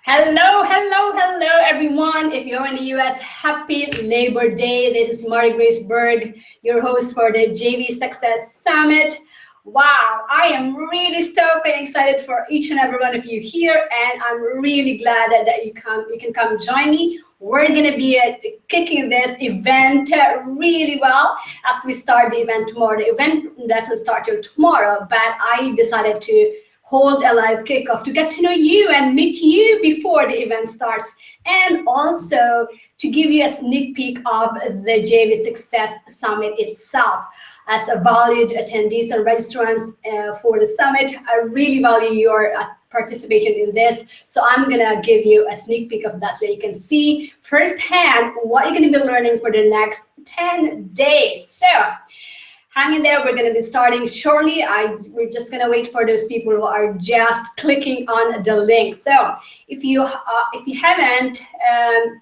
Hello, hello, hello, everyone. If you're in the US, happy Labor Day. This is Mari Grace Berg, your host for the JV Success Summit. Wow, I am really stoked and excited for each and every one of you here, and I'm really glad that you can come join me. We're gonna be kicking this event really well as we start the event tomorrow. The event doesn't start till tomorrow, but I decided to hold a live kickoff to get to know you and meet you before the event starts, and also to give you a sneak peek of the JV Success Summit itself. As a valued attendees and registrants for the summit, I really value your participation in this. So I'm gonna give you a sneak peek of that so you can see firsthand what you're gonna be learning for the next 10 days. So hang in there, we're going to be starting shortly. We're just going to wait for those people who are just clicking on the link. So if you haven't,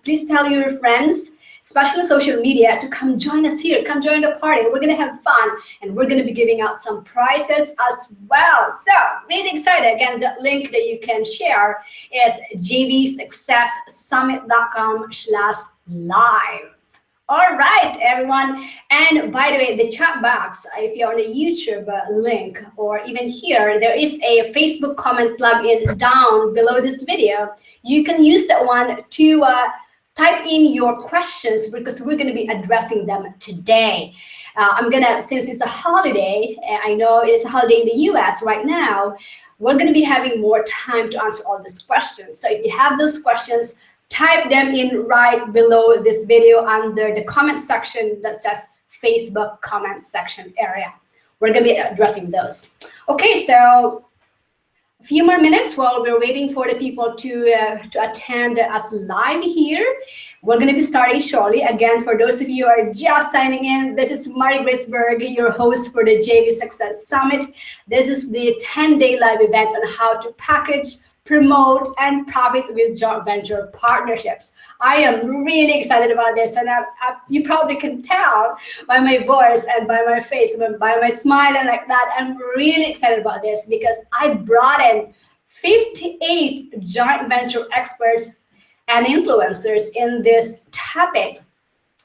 please tell your friends, especially on social media, to come join us here. Come join the party. We're going to have fun, and we're going to be giving out some prizes as well. So really excited. Again, the link that you can share is jvsuccesssummit.com/live. All right, everyone. And by the way, the chat box, if you're on the YouTube link, or even here, there is a Facebook comment plugin down below this video. You can use that one to type in your questions, because we're going to be addressing them today. Since it's a holiday, I know it's a holiday in the US right now, we're going to be having more time to answer all these questions. So if you have those questions, type them in right below this video under the comment section that says Facebook comment section area. We're going to be addressing those. Okay, so a few more minutes while we're waiting for the people to attend us live here. We're going to be starting shortly. Again, for those of you who are just signing in, this is Mari Grace Berg, your host for the JV Success Summit. This is the 10-day live event on how to package, promote, and profit with joint venture partnerships. I am really excited about this, and you probably can tell by my voice and by my face and by my smile and like that. I'm really excited about this because I brought in 58 joint venture experts and influencers in this topic.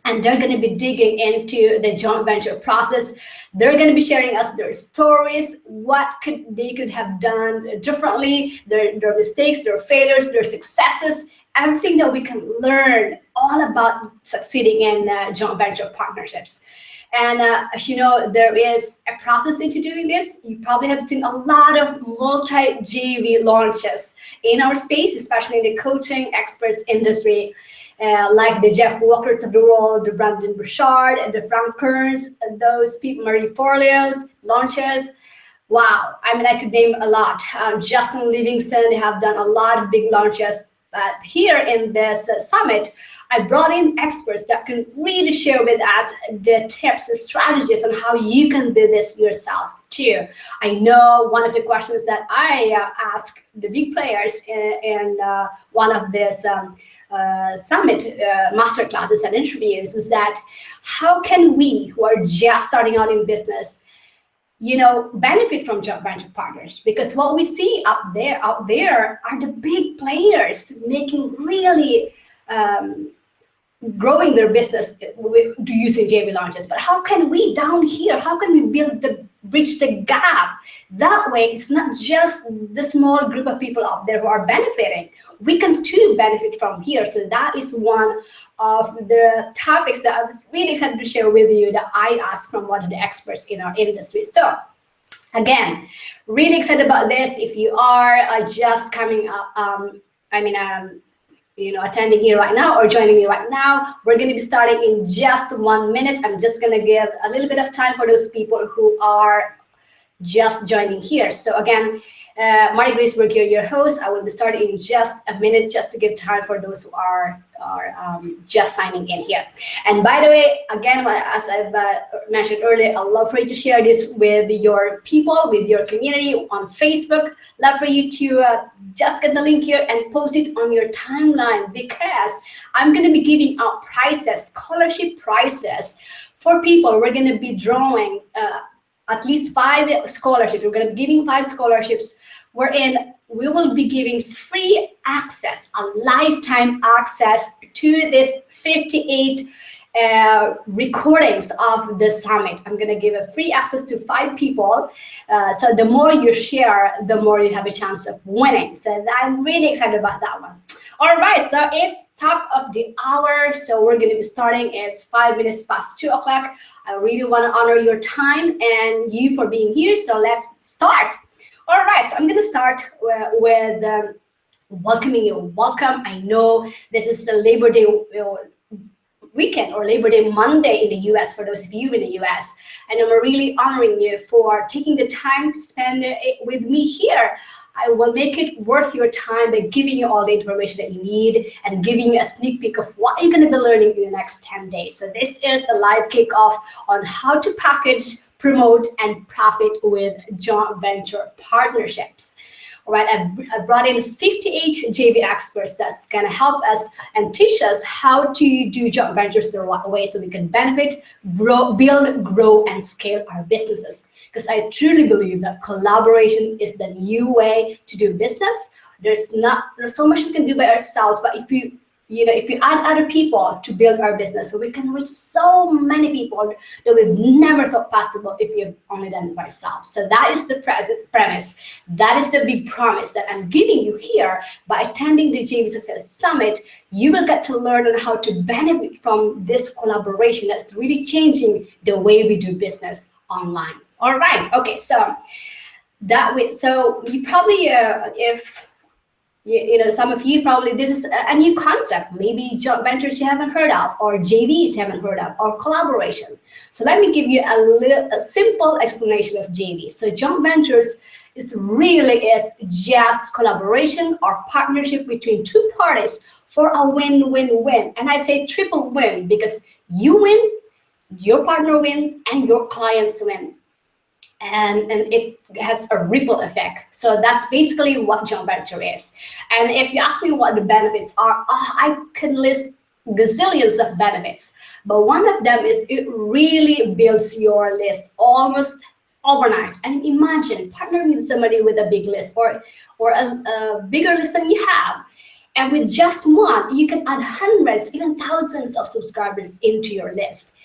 And they're going to be digging into the joint venture process. They're going to be sharing us their stories, what they could have done differently, their mistakes, their failures, their successes, everything that we can learn all about succeeding in joint venture partnerships. And as you know, there is a process into doing this. You probably have seen a lot of multi-JV launches in our space, especially in the coaching experts industry. Like the Jeff Walkers of the world, the Brandon Burchard, and the Frank Kerns, those people, Marie Forleo's launches. Wow, I mean, I could name a lot. Justin Livingston, they have done a lot of big launches. But here in this summit, I brought in experts that can really share with us the tips and strategies on how you can do this yourself too. I know one of the questions that I ask the big players in one of this summit masterclasses and interviews was that how can we who are just starting out in business, benefit from joint venture partners? Because what we see out there are the big players making really growing their business using JV launches. But how can we down here, how can we bridge the gap? That way, it's not just the small group of people out there who are benefiting. We can too benefit from here. So that is one of the topics that I was really excited to share with you that I asked from one of the experts in our industry. So again, really excited about this. If you are just coming up, attending here right now or joining me right now, we're going to be starting in just 1 minute. I'm just going to give a little bit of time for those people who are just joining here. So again, Mari Grace Berg here, your host. I will be starting in just a minute, just to give time for those who are just signing in here. And by the way, again, as I've mentioned earlier, I'd love for you to share this with your people, with your community on Facebook. Love for you to just get the link here and post it on your timeline, because I'm going to be giving out prizes, scholarship prizes for people. We're going to be drawing at least 5 scholarships. We're going to be giving 5 scholarships wherein we will be giving free access, a lifetime access to this 58 recordings of the summit. I'm going to give a free access to 5 people. So the more you share, the more you have a chance of winning. So I'm really excited about that one. All right, so it's top of the hour. So we're going to be starting. It's 5 minutes past 2 o'clock. I really want to honor your time and you for being here. So let's start. All right, so I'm going to start with welcoming you. Welcome. I know this is the Labor Day weekend or Labor Day Monday in the US, for those of you in the US. And I'm really honoring you for taking the time to spend it with me here. I will make it worth your time by giving you all the information that you need and giving you a sneak peek of what you're going to be learning in the next 10 days. So this is the live kickoff on how to package, promote, and profit with joint venture partnerships. All right, I brought in 58 JV experts that's going to help us and teach us how to do joint ventures the right way so we can benefit, build, grow, and scale our businesses. Because I truly believe that collaboration is the new way to do business. There's so much we can do by ourselves, but if you add other people to build our business, so we can reach so many people that we've never thought possible if we've only done it by ourselves. So that is the premise. That is the big promise that I'm giving you here. By attending the JV Success Summit, you will get to learn on how to benefit from this collaboration that's really changing the way we do business online. All right, okay, so you probably, if some of you probably, this is a new concept, maybe joint ventures you haven't heard of, or JVs you haven't heard of, or collaboration. So let me give you a simple explanation of JV. So joint ventures is just collaboration or partnership between 2 parties for a win-win-win. And I say triple win because you win, your partner win, and your clients win. And it has a ripple effect. So that's basically what joint venture is. And if you ask me what the benefits are, I can list gazillions of benefits. But one of them is it really builds your list almost overnight. And imagine partnering with somebody with a big list or a bigger list than you have. And with just one, you can add hundreds, even thousands of subscribers into your list.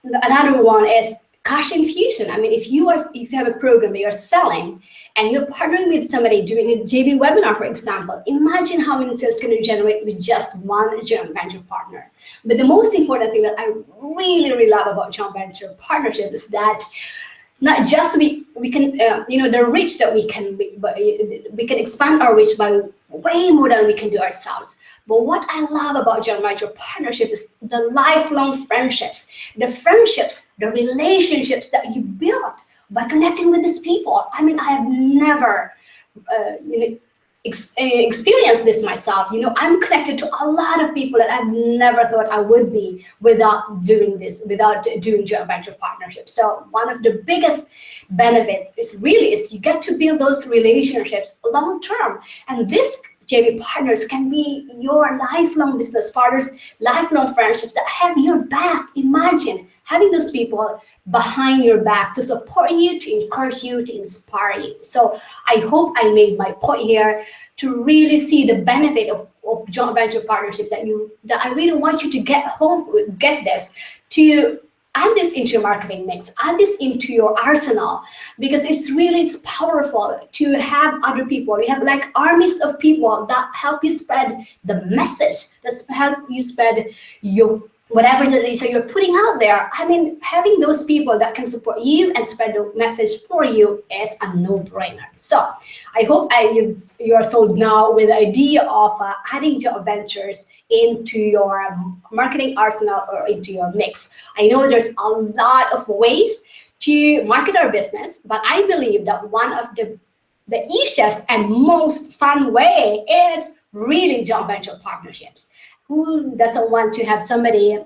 Another one is cash infusion. I mean, if you have a program that you're selling and you're partnering with somebody doing a JV webinar, for example, imagine how many sales can you generate with just one joint venture partner. But the most important thing that I really, really love about joint venture partnership is that not just we can the reach that we can expand our reach by way more than we can do ourselves. But what I love about joint venture partnership is the lifelong friendships, the relationships that you build by connecting with these people. I mean, I have never experienced this myself. I'm connected to a lot of people that I've never thought I would be without doing joint venture partnerships. So one of the biggest benefits is you get to build those relationships long term, and this JV partners can be your lifelong business partners, lifelong friendships that have your back. Imagine having those people behind your back to support you, to encourage you, to inspire you. So I hope I made my point here to really see the benefit of joint venture partnership that I really want you to get this, to add this into your marketing mix, add this into your arsenal, because it's powerful to have other people. We have like armies of people that help you spread the message, that help you spread your whatever it is that you're putting out there. I mean, having those people that can support you and spread the message for you is a no-brainer. So I hope you are sold now with the idea of adding joint ventures into your marketing arsenal or into your mix. I know there's a lot of ways to market our business, but I believe that one of the easiest and most fun way is really joint venture partnerships. Who doesn't want to have somebody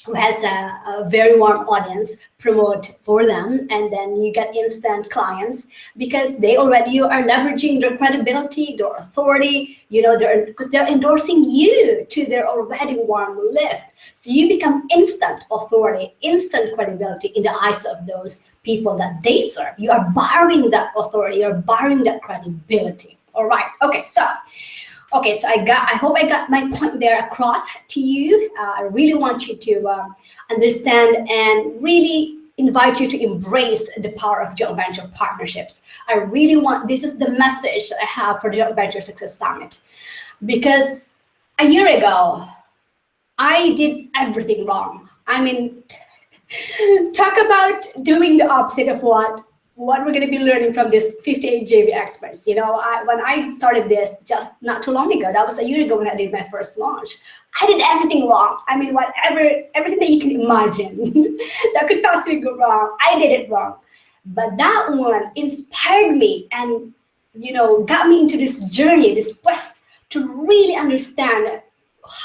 who has a very warm audience promote for them, and then you get instant clients because they already are leveraging their credibility, their authority, because they're endorsing you to their already warm list. So you become instant authority, instant credibility in the eyes of those people that they serve. You are borrowing that authority, you're borrowing that credibility. All right. Okay. So I hope I got my point there across to you. I really want you to understand and really invite you to embrace the power of joint venture partnerships. I really want, this is the message I have for the Joint Venture Success Summit. Because a year ago, I did everything wrong. I mean, talk about doing the opposite of what we're going to be learning from this 58 JV experts. You know, when I started this just not too long ago, that was a year ago when I did my first launch, I did everything wrong. I mean, everything that you can imagine that could possibly go wrong, I did it wrong. But that one inspired me and, you know, got me into this journey, this quest to really understand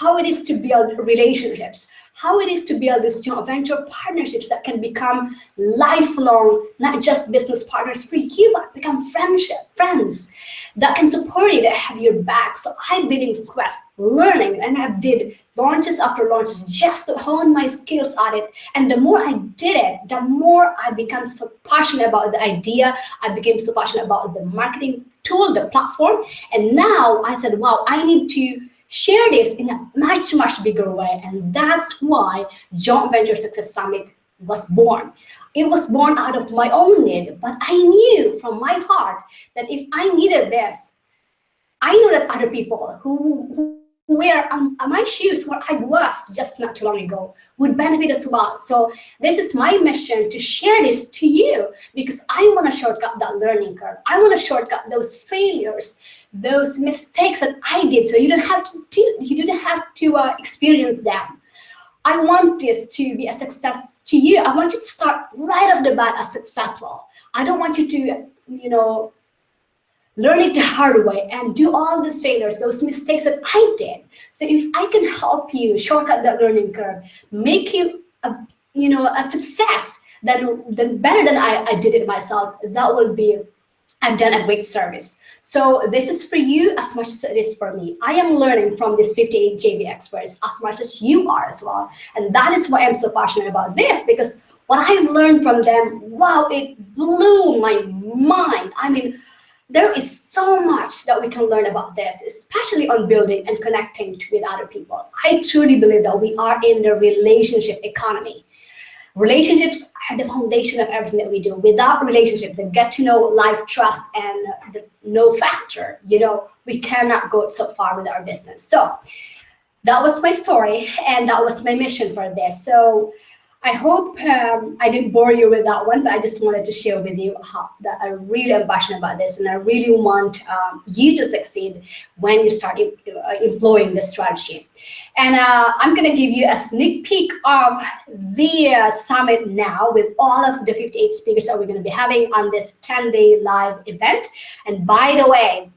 how it is to build relationships, how it is to build these joint venture partnerships that can become lifelong, not just business partners for you, but become friends that can support you, that have your back. So I've been in quest, learning, and I did launches after launches just to hone my skills on it. And the more I did it, the more I became so passionate about the idea. I became so passionate about the marketing tool, the platform. And now I said, wow, I need to share this in a much, much bigger way. And that's why Joint Venture Success Summit was born. It was born out of my own need, but I knew from my heart that if I needed this, I know that other people who were on my shoes where I was just not too long ago would benefit as well. So this is my mission, to share this to you, because I want to shortcut that learning curve. I want to shortcut those failures, those mistakes that I did, so you don't have to experience them. I want this to be a success to you. I want you to start right off the bat as successful. I don't want you to, you know, learn it the hard way and do all these failures, those mistakes that I did. So if I can help you shortcut that learning curve, make you a success, then better than I did it myself, that will be, I've done a great service. So this is for you as much as it is for me. I am learning from these 58 JV experts as much as you are as well. And that is why I'm so passionate about this, because what I've learned from them, wow, it blew my mind. I mean, there is so much that we can learn about this, especially on building and connecting with other people. I truly believe that we are in the relationship economy. Relationships are the foundation of everything that we do. Without relationship, the get to know, like, trust, and the know factor, you know, we cannot go so far with our business. So that was my story, and that was my mission for this. So I hope I didn't bore you with that one, but I just wanted to share with you that I really am passionate about this, and I really want you to succeed when you start employing this strategy. And I'm going to give you a sneak peek of the summit now, with all of the 58 speakers that we're going to be having on this 10-day live event. And by the way,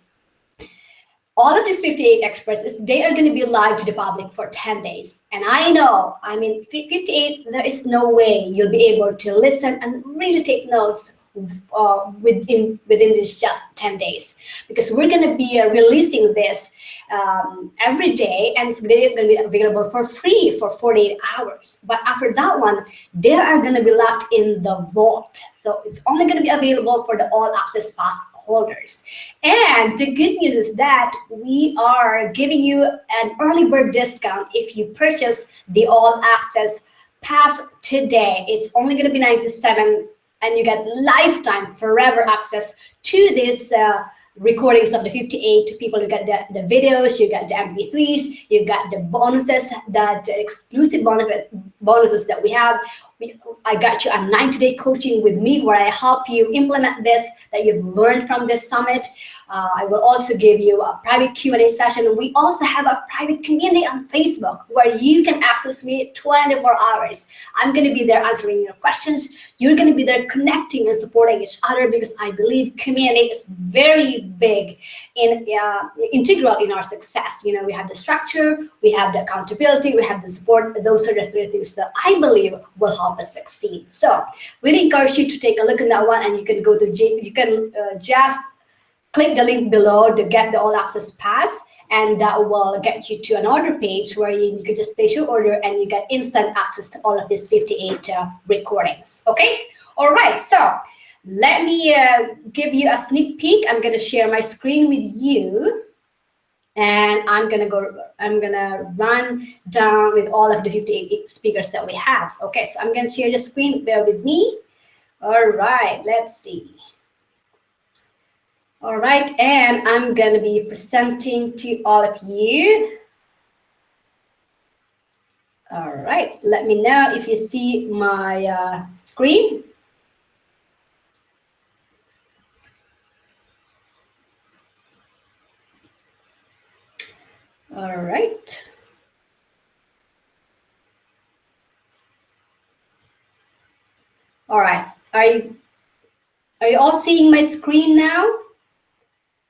all of these 58 experts, they are going to be live to the public for 10 days. And I know, I mean, 58, there is no way you'll be able to listen and really take notes within this just 10 days, because we're going to be releasing this every day, and it's going to be available for free for 48 hours. But after that one, they are going to be left in the vault. So it's only going to be available for the all access pass holders. And the good news is that we are giving you an early bird discount if you purchase the all access pass today. It's only going to be $97, and you get lifetime, forever access to this recordings of the 58 people. You get the videos, you get the MP3s, you got the bonuses, that exclusive bonuses that we have. I got you a 90-day coaching with me, where I help you implement this that you've learned from this summit. I will also give you a private Q&A session. We also have a private community on Facebook where you can access me 24 hours. I'm going to be there answering your questions. You're going to be there connecting and supporting each other, because I believe community is very big in integral in our success. You know, we have the structure, we have the accountability, we have the support. Those are the three things that I believe will help us succeed. So really encourage you to take a look at that one, and you can go to just click the link below to get the all access pass, and that will get you to an order page where you can just place your order and you get instant access to all of these 58 recordings. Okay, all right, so let me give you a sneak peek. I'm going to share my screen with you. And I'm gonna run down with all of the 58 speakers that we have. Okay, so I'm gonna share the screen, bear with me. All right, let's see. All right, and I'm gonna be presenting to all of you. All right, let me know if you see my screen. All right. All right, are you all seeing my screen now?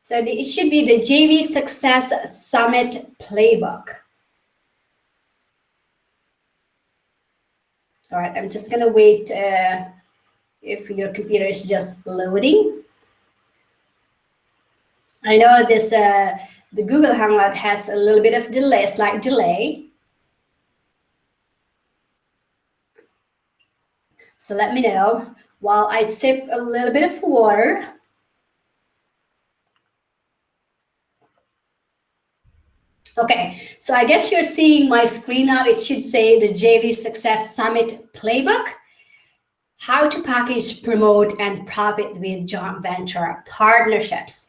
So it should be the JV Success Summit playbook. All right, I'm just gonna wait if your computer is just loading. I know this the Google Hangout has a little bit of delay, slight delay. So let me know while I sip a little bit of water. Okay, so I guess you're seeing my screen now. It should say the JV Success Summit playbook. How to package, promote, and profit with joint venture partnerships.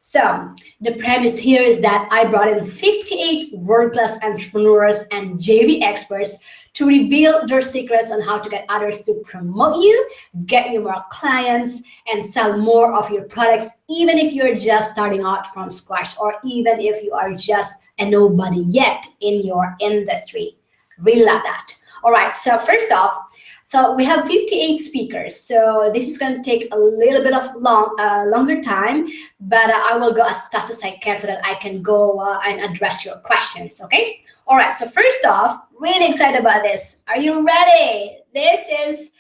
So the premise here is that I brought in 58 world-class entrepreneurs and JV experts to reveal their secrets on how to get others to promote you, get you more clients, and sell more of your products, even if you're just starting out from scratch, or even if you are just a nobody yet in your industry. Really love that. All right, so first off, so we have 58 speakers, so this is going to take a little bit of longer time, but I will go as fast as I can so that I can go and address your questions, okay? All right, so first off, really excited about this. Are you ready? This is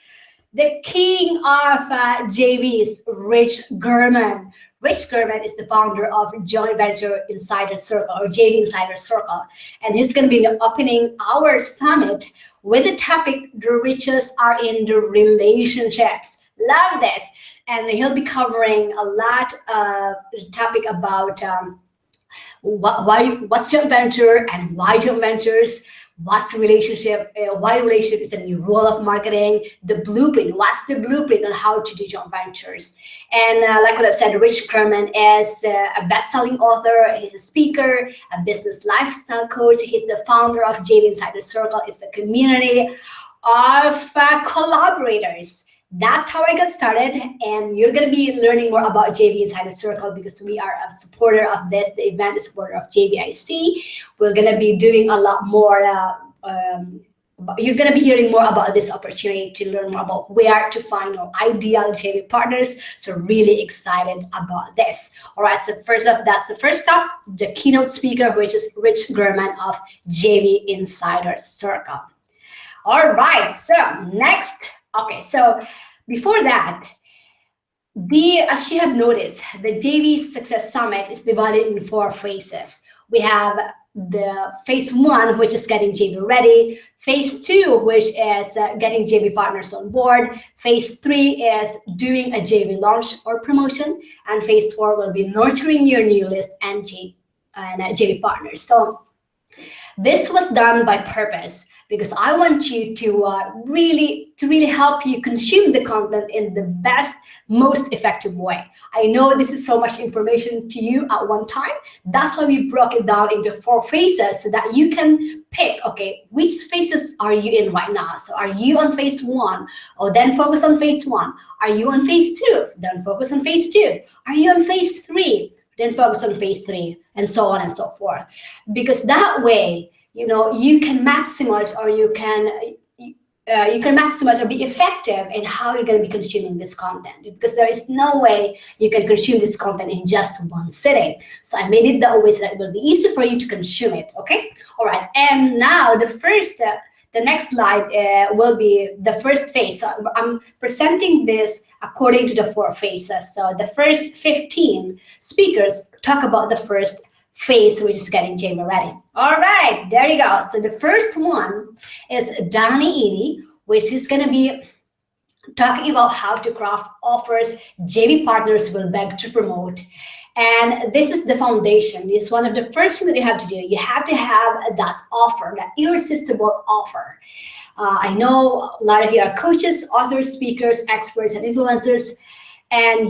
the king of JVs, Rich German. Rich German is the founder of Joint Venture Insider Circle, or JV Insider Circle, and he's going to be opening our summit with the topic, the riches are in the relationships. Love this. And he'll be covering a lot of topic about what's joint venture and why joint ventures, what's the relationship, why relationship is a new role of marketing, the blueprint, what's the blueprint on how to do joint ventures. And like what I've said, Rich German is a best-selling author, he's a speaker, a business lifestyle coach, he's the founder of JV Insider Circle. It's a community of collaborators. That's how I got started, and you're going to be learning more about JV Insider Circle because we are a supporter of this. The event is a supporter of JVIC. We're going to be doing a lot more. You're going to be hearing more about this opportunity to learn more about where to find your ideal JV partners. So really excited about this. All right, so first up, that's the first stop, the keynote speaker, which is Rich German of JV Insider Circle. All right, so next. Okay, so before that, as you have noticed, the JV Success Summit is divided in 4 phases. We have the phase 1, which is getting JV ready. Phase 2, which is getting JV partners on board. Phase 3 is doing a JV launch or promotion. And phase 4 will be nurturing your new list and JV partners. So this was done by purpose, because I want you to really help you consume the content in the best, most effective way. I know this is so much information to you at one time. That's why we broke it down into 4 phases so that you can pick, okay, which phases are you in right now? So are you on phase 1? Oh, then focus on phase 1. Are you on phase 2? Then focus on phase 2. Are you on phase 3? Then focus on phase 3, and so on and so forth. Because that way, you know, you can maximize, or you can maximize or be effective in how you're going to be consuming this content, because there is no way you can consume this content in just one sitting. So I made it that way so that it will be easy for you to consume it. Okay. All right. And now the next slide will be the first phase. So I'm presenting this according to the 4 phases. So the first 15 speakers talk about the first phase, which is getting JV ready. All right, there you go. So the first one is Donnie Eady, which is going to be talking about how to craft offers JV partners will beg to promote. And this is the foundation. It's one of the first things that you have to do. You have to have that offer, that irresistible offer. I know a lot of you are coaches, authors, speakers, experts, and influencers, and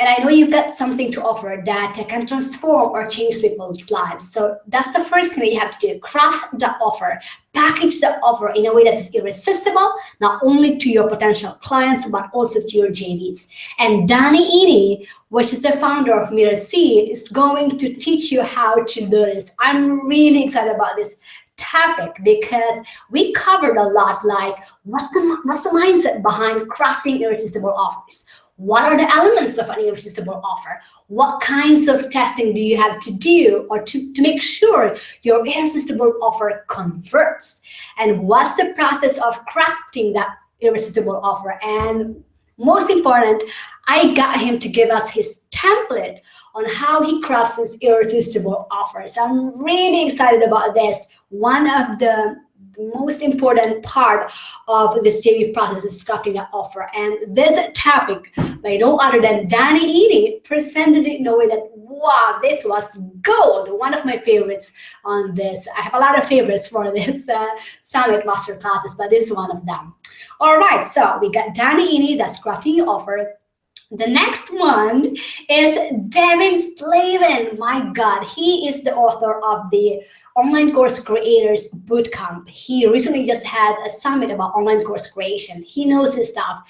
I know you got something to offer that can transform or change people's lives. So that's the first thing that you have to do. Craft the offer, package the offer in a way that is irresistible, not only to your potential clients, but also to your JVs. And Danny Iny, which is the founder of Mirror Seed, is going to teach you how to do this. I'm really excited about this topic because we covered a lot, like what's the mindset behind crafting irresistible offers? What are the elements of an irresistible offer? What kinds of testing do you have to do or to make sure your irresistible offer converts? And what's the process of crafting that irresistible offer? And most important, I got him to give us his template on how he crafts his irresistible offers. I'm really excited about this. One of the most important part of this JV process is crafting an offer. And this topic by no other than Danny Iny presented it in a way that, wow, this was gold. One of my favorites on this. I have a lot of favorites for this Summit Masterclasses, but this is one of them. All right, so we got Danny Iny, that's crafting your offer. The next one is Devin Slavin. My God, he is the author of the Online Course Creators Bootcamp. He recently just had a summit about online course creation. He knows his stuff.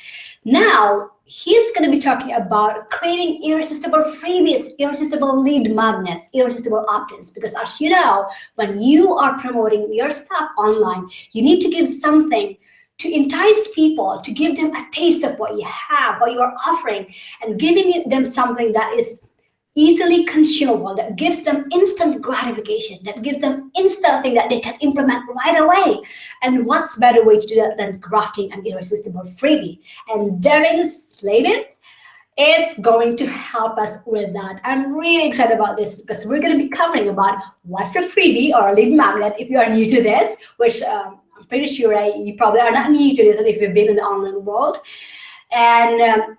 Now, he's going to be talking about creating irresistible freebies, irresistible lead magnets, irresistible opt-ins. Because as you know, when you are promoting your stuff online, you need to give something to entice people, to give them a taste of what you have, what you are offering, and giving them something that is easily consumable, that gives them instant gratification, that gives them instant thing that they can implement right away. And what's better way to do that than crafting an irresistible freebie? And Devin Slavin is going to help us with that. I'm really excited about this because we're going to be covering about what's a freebie or a lead magnet if you are new to this, which I'm pretty sure you probably are not new to this if you've been in the online world. And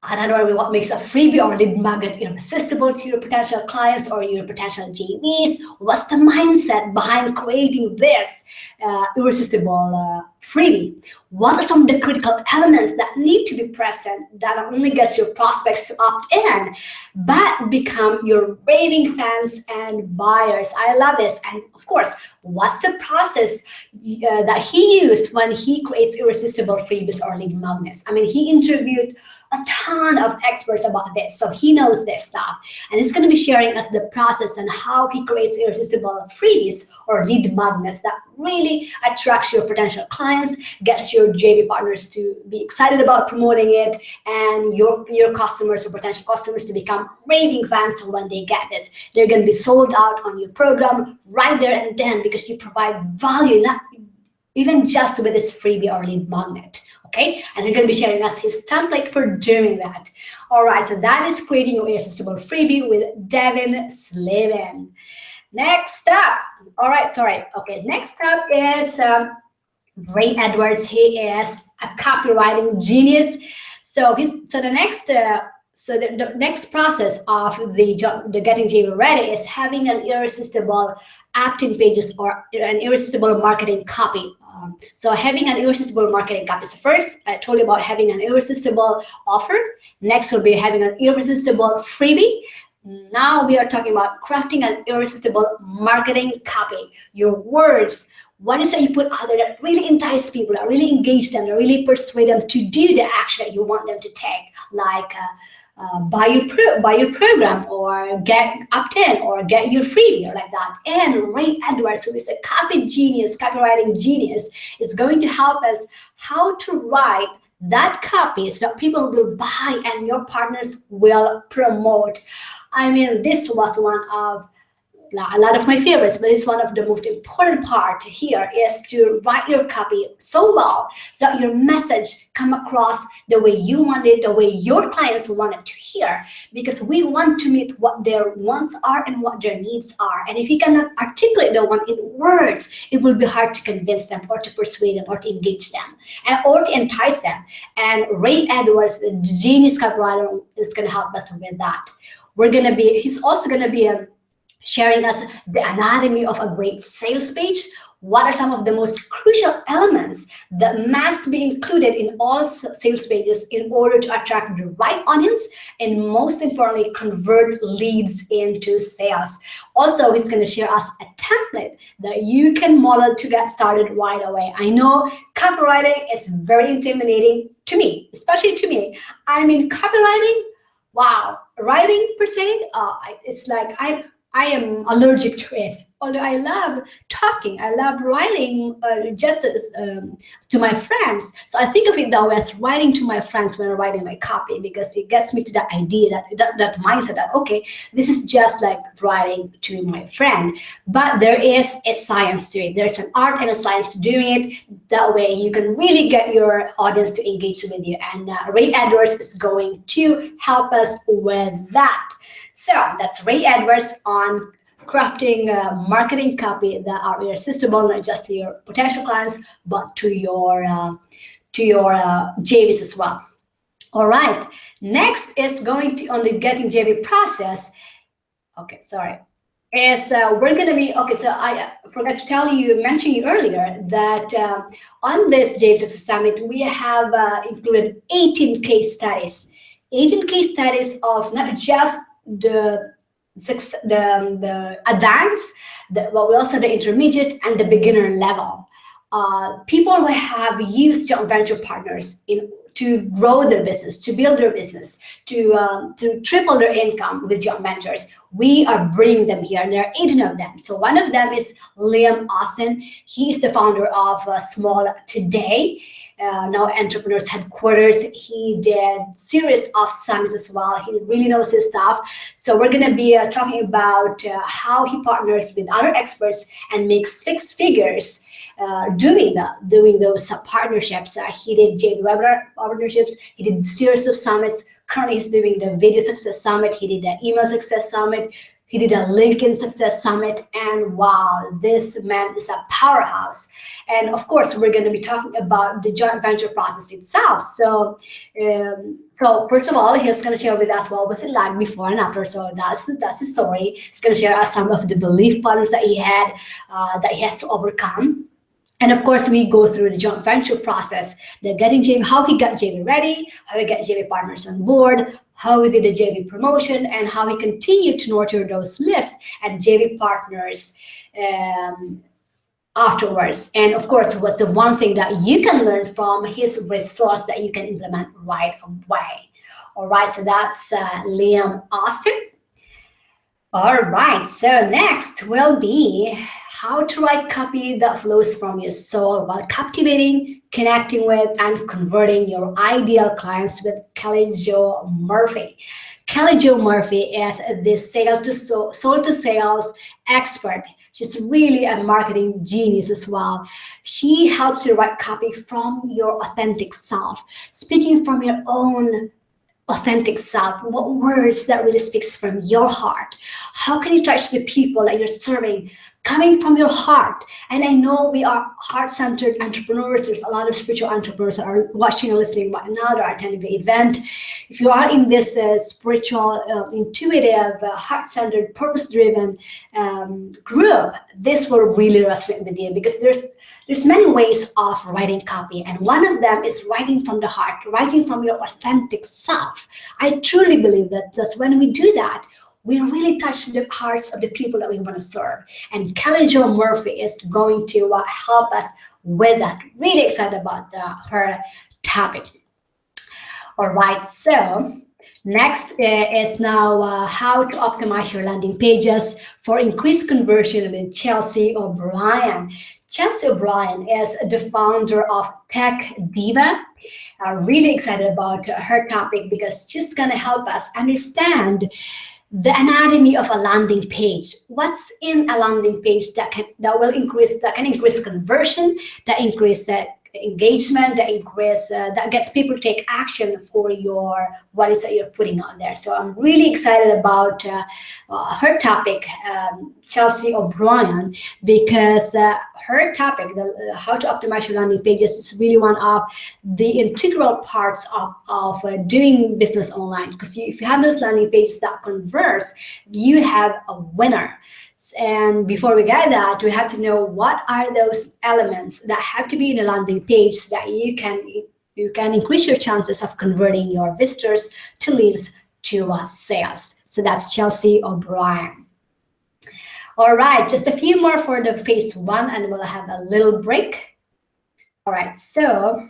I don't know what makes a freebie or lead magnet irresistible to your potential clients or your potential JVs. What's the mindset behind creating this irresistible freebie? What are some of the critical elements that need to be present that not only gets your prospects to opt in, but become your raving fans and buyers? I love this. And of course, what's the process that he used when he creates irresistible freebies or lead magnets? I mean, he interviewed a ton of experts about this, so he knows this stuff, and he's going to be sharing us the process and how he creates irresistible freebies or lead magnets that really attracts your potential clients, gets your JV partners to be excited about promoting it, and your customers or potential customers to become raving fans. So when they get this, they're going to be sold out on your program right there and then because you provide value, not even just with this freebie or lead magnet. Okay, and you're going to be sharing us his template for doing that. All right, so that is creating your irresistible freebie with Devin Slavin. Next up, next up is Ray Edwards. He is a copywriting genius. So the next process of the getting JV ready is having an irresistible opt-in pages or an irresistible marketing copy. So having an irresistible marketing copy. So first, I told you about having an irresistible offer. Next will be having an irresistible freebie. Now we are talking about crafting an irresistible marketing copy. Your words, what is that you put out there that really entice people, that really engage them, that really persuade them to do the action that you want them to take, like buy your program or get opt-in or get your freebie or like that. And Ray Edwards, who is a copywriting genius, is going to help us how to write that copy so that people will buy and your partners will promote. I mean, this was one of a lot of my favorites, but it's one of the most important part here is to write your copy so well so that your message come across the way you want it, the way your clients want it to hear, because we want to meet what their wants are and what their needs are. And if you cannot articulate the want in words, it will be hard to convince them or to persuade them or to engage them or to entice them. And Ray Edwards, the genius copywriter, is going to help us with that. He's also going to be sharing us the anatomy of a great sales page. What are some of the most crucial elements that must be included in all sales pages in order to attract the right audience and, most importantly, convert leads into sales? Also, he's going to share us a template that you can model to get started right away. I know copywriting is very intimidating to me, especially to me. I mean, copywriting, wow, writing per se, it's like I am allergic to it. Although I love talking, I love writing just as, to my friends. So I think of it that way as writing to my friends when I'm writing my copy, because it gets me to that idea, that mindset that, okay, this is just like writing to my friend. But there is a science to it. There's an art and a science to doing it. That way you can really get your audience to engage with you. And Ray Edwards is going to help us with that. So that's Ray Edwards on crafting marketing copy that are irresistible, not just to your potential clients, but to your JVs as well. All right, next is going to on the getting JV process. Okay, sorry. We're going to be, okay, so I forgot to mention you earlier that on this JV Success Summit, we have included 18 case studies. 18 case studies of not just the advanced, but we also the intermediate and the beginner level. People who have used joint venture partners to grow their business, to build their business, to triple their income with joint ventures. We are bringing them here, and there are 18 of them. So one of them is Liam Austin. He's the founder of Small Today. Now Entrepreneurs Headquarters. He did series of summits as well. He really knows his stuff. So we're going to be talking about how he partners with other experts and makes 6 figures doing those partnerships. He did JV webinar partnerships. He did series of summits. Currently, he's doing the Video Success Summit. He did the Email Success Summit. He did a LinkedIn Success Summit, and wow, this man is a powerhouse. And of course, we're going to be talking about the joint venture process itself. So, first of all, he's going to share with us what was it like before and after. So that's his story. He's going to share us some of the belief patterns that he had, that he has to overcome. And of course, we go through the joint venture process, how he got JV ready, how he got JV partners on board, how we did the JV promotion, and how we continue to nurture those lists and JV partners afterwards. And of course, what's the one thing that you can learn from his resource that you can implement right away. All right, so that's Liam Austin. All right, so next will be how to write copy that flows from your soul while captivating, connecting with, and converting your ideal clients with Kelly Jo Murphy. Kelly Jo Murphy is the soul to sales expert. She's really a marketing genius as well. She helps you write copy from your authentic self, speaking from your own authentic self, what words that really speaks from your heart. How can you touch the people that you're serving coming from your heart? And I know we are heart-centered entrepreneurs. There's a lot of spiritual entrepreneurs that are watching and listening right now. They're attending the event. If you are in this spiritual, intuitive, heart-centered, purpose-driven group, this will really resonate with you, because there's many ways of writing copy, and one of them is writing from the heart, writing from your authentic self. I truly believe that that's when we do that, we really touch the hearts of the people that we want to serve. And Kelly Jo Murphy is going to help us with that. Really excited about her topic. All right, so next is now how to optimize your landing pages for increased conversion with Chelsea O'Brien. Chelsea O'Brien is the founder of Tech Diva. Really excited about her topic, because she's going to help us understand the anatomy of a landing page. What's in a landing page that can increase conversion, that increase engagement, that gets people to take action for what is that you're putting out there. So I'm really excited about her topic, Chelsea O'Brien, because her topic, how to optimize your landing pages, is really one of the integral parts of doing business online. Because if you have those landing pages that converts, you have a winner. And before we get that, we have to know what are those elements that have to be in a landing page so that you can increase your chances of converting your visitors to leads to sales. So that's Chelsea O'Brien. All right, just a few more for the phase 1, and we'll have a little break. All right, so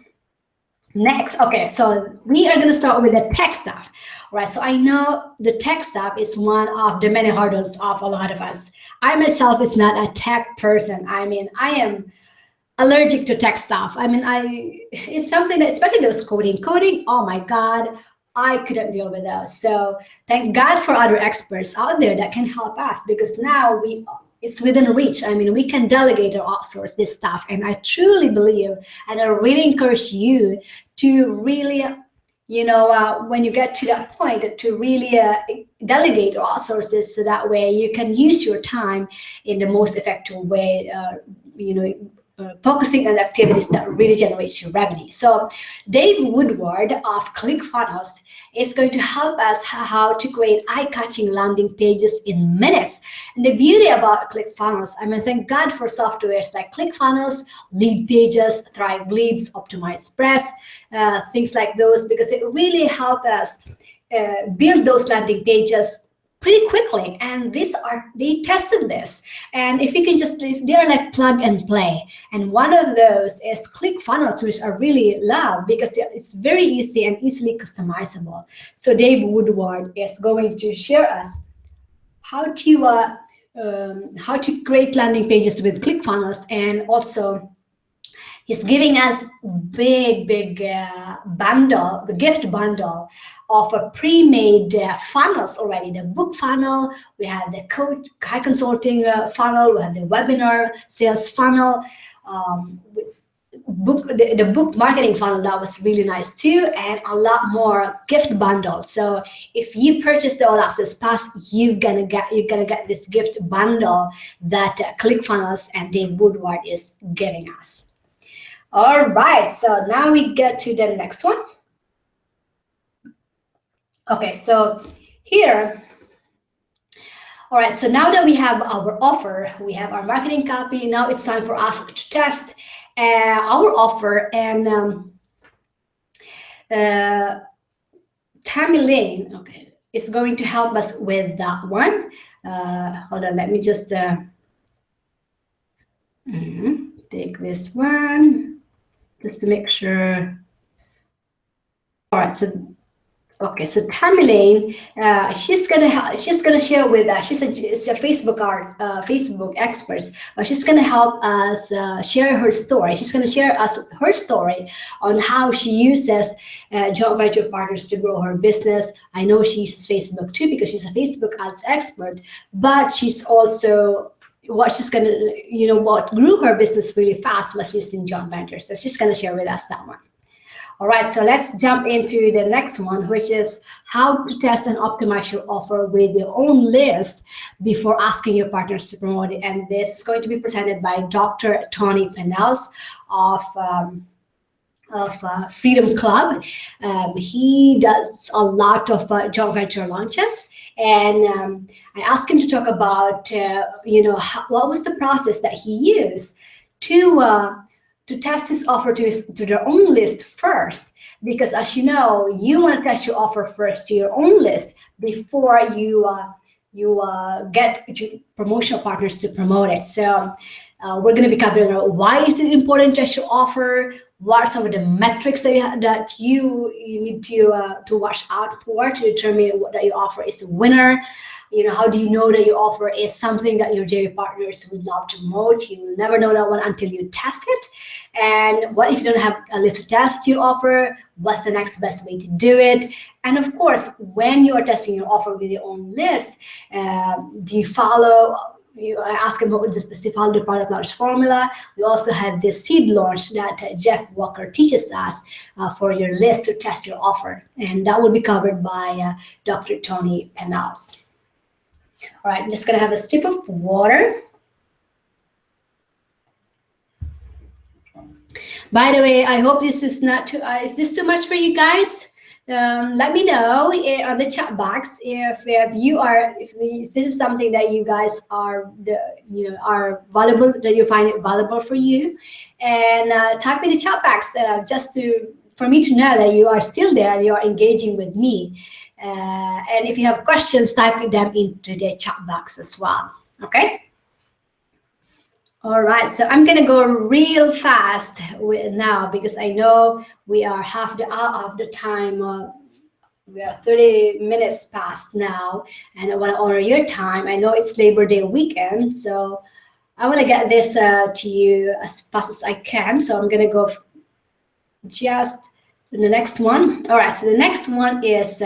next, okay, so we are going to start with the tech stuff. All right, so I know the tech stuff is one of the many hurdles of a lot of us. I myself is not a tech person. I mean, I am allergic to tech stuff. I mean, it's something that, especially those coding, oh my God, I couldn't deal with those. So thank God for other experts out there that can help us, because now it's within reach. I mean, we can delegate or outsource this stuff. And I truly believe, and I really encourage you to really, when you get to that point, to really delegate or outsource this, so that way you can use your time in the most effective way, focusing on activities that really generates your revenue. So Dave Woodward of ClickFunnels is going to help us how to create eye-catching landing pages in minutes. And the beauty about ClickFunnels, I mean, thank God for softwares like ClickFunnels, Lead Pages, Thrive Leads, Optimize Press, things like those, because it really helped us build those landing pages pretty quickly. And they tested this, and if they're like plug and play. And one of those is ClickFunnels, which I really love because it's very easy and easily customizable. So Dave Woodward is going to share us how to create landing pages with ClickFunnels, and also he's giving us big bundle, the gift bundle of a pre-made funnels already. The book funnel, we have the high consulting funnel, we have the webinar sales funnel, the book marketing funnel, that was really nice too, and a lot more gift bundles. So if you purchase the All Access Pass, you're gonna get this gift bundle that ClickFunnels and Dave Woodward is giving us. All right, so now we get to the next one. Okay, so here, all right, so now that we have our offer, we have our marketing copy, now it's time for us to test our offer. And Tammy Lane, okay, is going to help us with that one. Hold on, let me just take this one just to make sure. All right, so okay, so Tammy Lane, she's gonna share with us. She's a Facebook expert, but she's gonna help us share her story. She's gonna share us her story on how she uses joint venture partners to grow her business. I know she uses Facebook too because she's a Facebook ads expert, but she's also what grew her business really fast was using joint ventures. So she's gonna share with us that one. All right, so let's jump into the next one, which is how to test and optimize your offer with your own list before asking your partners to promote it. And this is going to be presented by Dr. Tony Penels of Freedom Club. He does a lot of joint venture launches, and I asked him to talk about what was the process that he used to test his offer to their own list first, because as you know, you want to test your offer first to your own list before you get promotional partners to promote it. So We're going to be covering why is it important to test your offer, what are some of the metrics that you need to watch out for to determine that your offer is a winner. How do you know that your offer is something that your JV partners would love to promote? You will never know that one until you test it. And what if you don't have a list to test your offer? What's the next best way to do it? And of course, when you are testing your offer with your own list, do you follow? I ask him what does the follow the product launch formula. We also have this seed launch that Jeff Walker teaches us for your list to test your offer, and that will be covered by Dr. Tony Penals. All right, I'm just gonna have a sip of water. By the way, I hope this is not too. Is this too much for you guys? Let me know on the chat box if this is something that you guys are valuable, that you find it valuable for you, and type in the chat box just for me to know that you are still there, you are engaging with me, and if you have questions, type them into the chat box as well. Okay. All right, so I'm gonna go real fast now because I know we are half the hour of the time. We are 30 minutes past now, and I want to honor your time. I know it's Labor Day weekend, so I want to get this to you as fast as I can. So I'm gonna go just the next one. All right, so the next one is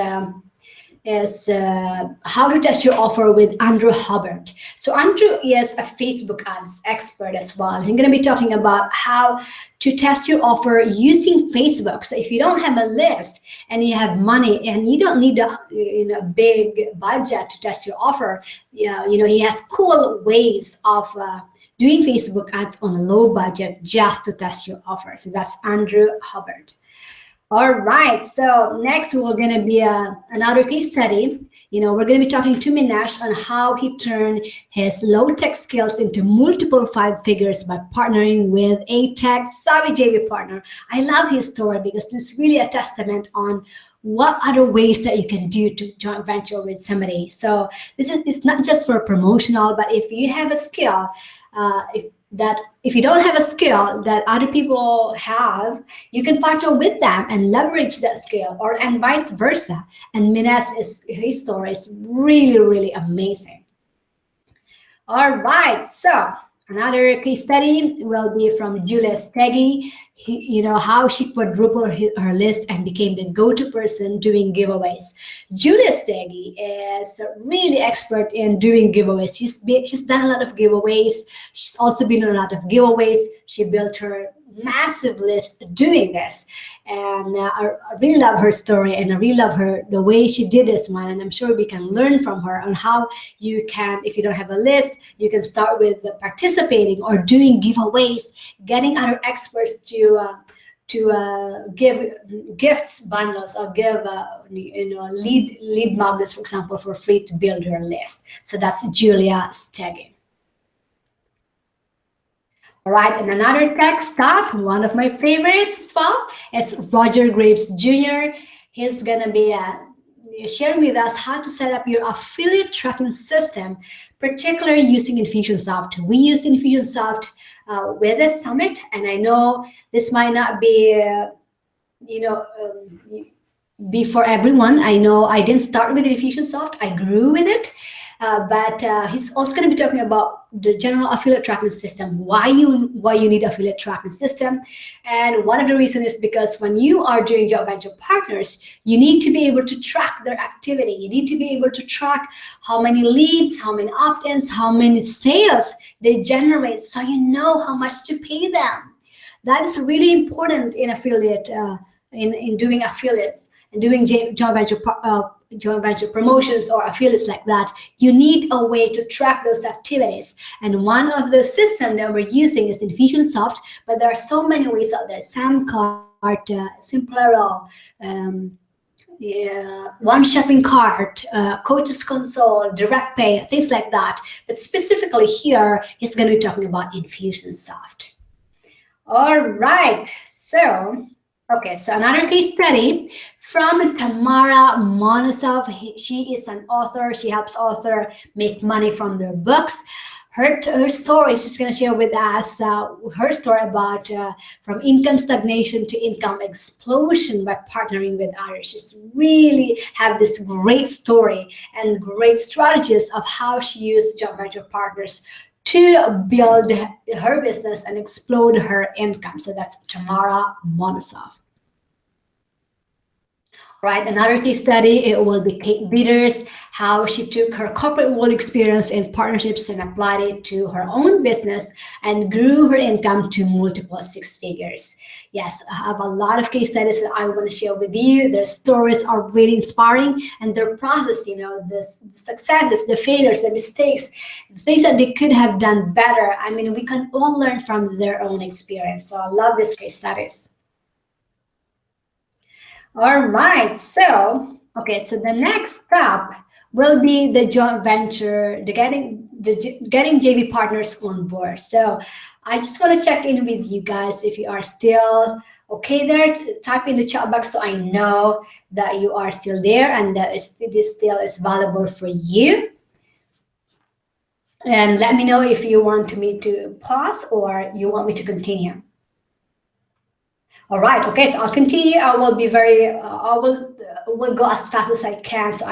how to test your offer with Andrew Hubbard. So Andrew is a Facebook ads expert as well. I'm going to be talking about how to test your offer using Facebook. So if you don't have a list and you have money and you don't need a big budget to test your offer, he has cool ways of doing Facebook ads on a low budget just to test your offer. So that's Andrew Hubbard. All right, so next we're going to be another case study. We're going to be talking to Minesh on how he turned his low-tech skills into multiple 5 figures by partnering with a tech-savvy JV partner. I love his story because it's really a testament on what other ways that you can do to joint venture with somebody. So it's not just for promotional, but if you have a skill, if you don't have a skill that other people have, you can partner with them and leverage that skill, and vice versa. And his story is really, really amazing. All right, so another case study will be from Julia Steggy. How she quadrupled her list and became the go-to person doing giveaways. Julia Steggy is really expert in doing giveaways. She's done a lot of giveaways. She's also been on a lot of giveaways. She built her massive list doing this, and I really love her story, and I really love the way she did this one, and I'm sure we can learn from her on how you can, if you don't have a list, you can start with participating or doing giveaways, getting other experts to give gifts bundles or give lead magnets, for example, for free to build your list. So that's Julia Steggy. All right, and another tech stuff, one of my favorites as well, is Roger Graves Jr. He's gonna be sharing with us how to set up your affiliate tracking system, particularly using Infusionsoft. We use Infusionsoft with the summit, and I know this might not be, be for everyone. I know I didn't start with Infusionsoft, I grew with it. But he's also going to be talking about the general affiliate tracking system, why you need affiliate tracking system. And one of the reasons is because when you are doing joint venture partners, you need to be able to track their activity. You need to be able to track how many leads, how many opt-ins, how many sales they generate, so you know how much to pay them. That is really important in affiliate, in doing affiliates and doing joint venture promotions or affiliates like that. You need a way to track those activities, and one of the systems that we're using is Infusionsoft, but there are so many ways out there: Samcart, Simplero, One Shopping Cart, Coaches Console, Direct Pay, things like that. But specifically here, he's going to be talking about Infusionsoft. All right, so another case study from Tamara Monosov. She is an author. She helps authors make money from their books. her story. She's going to share with us her story about from income stagnation to income explosion by partnering with others. She's really have this great story and great strategies of how she used joint venture partners to build her business and explode her income. So that's Tamara Monosov. Right, another case study, it will be Kate Bitters, how she took her corporate world experience in partnerships and applied it to her own business and grew her income to multiple six figures. Yes, I have a lot of case studies that I want to share with you. Their stories are really inspiring, and their process, the successes, the failures, the mistakes, the things that they could have done better. I mean, we can all learn from their own experience. So I love these case studies. All right, so the next step will be the joint venture, getting JV partners on board. So I just want to check in with you guys if you are still okay there. Type in the chat box so I know that you are still there and that this still is valuable for you. And let me know if you want me to pause or you want me to continue. All right. Okay. So I'll continue. I will be very. I will go as fast as I can. So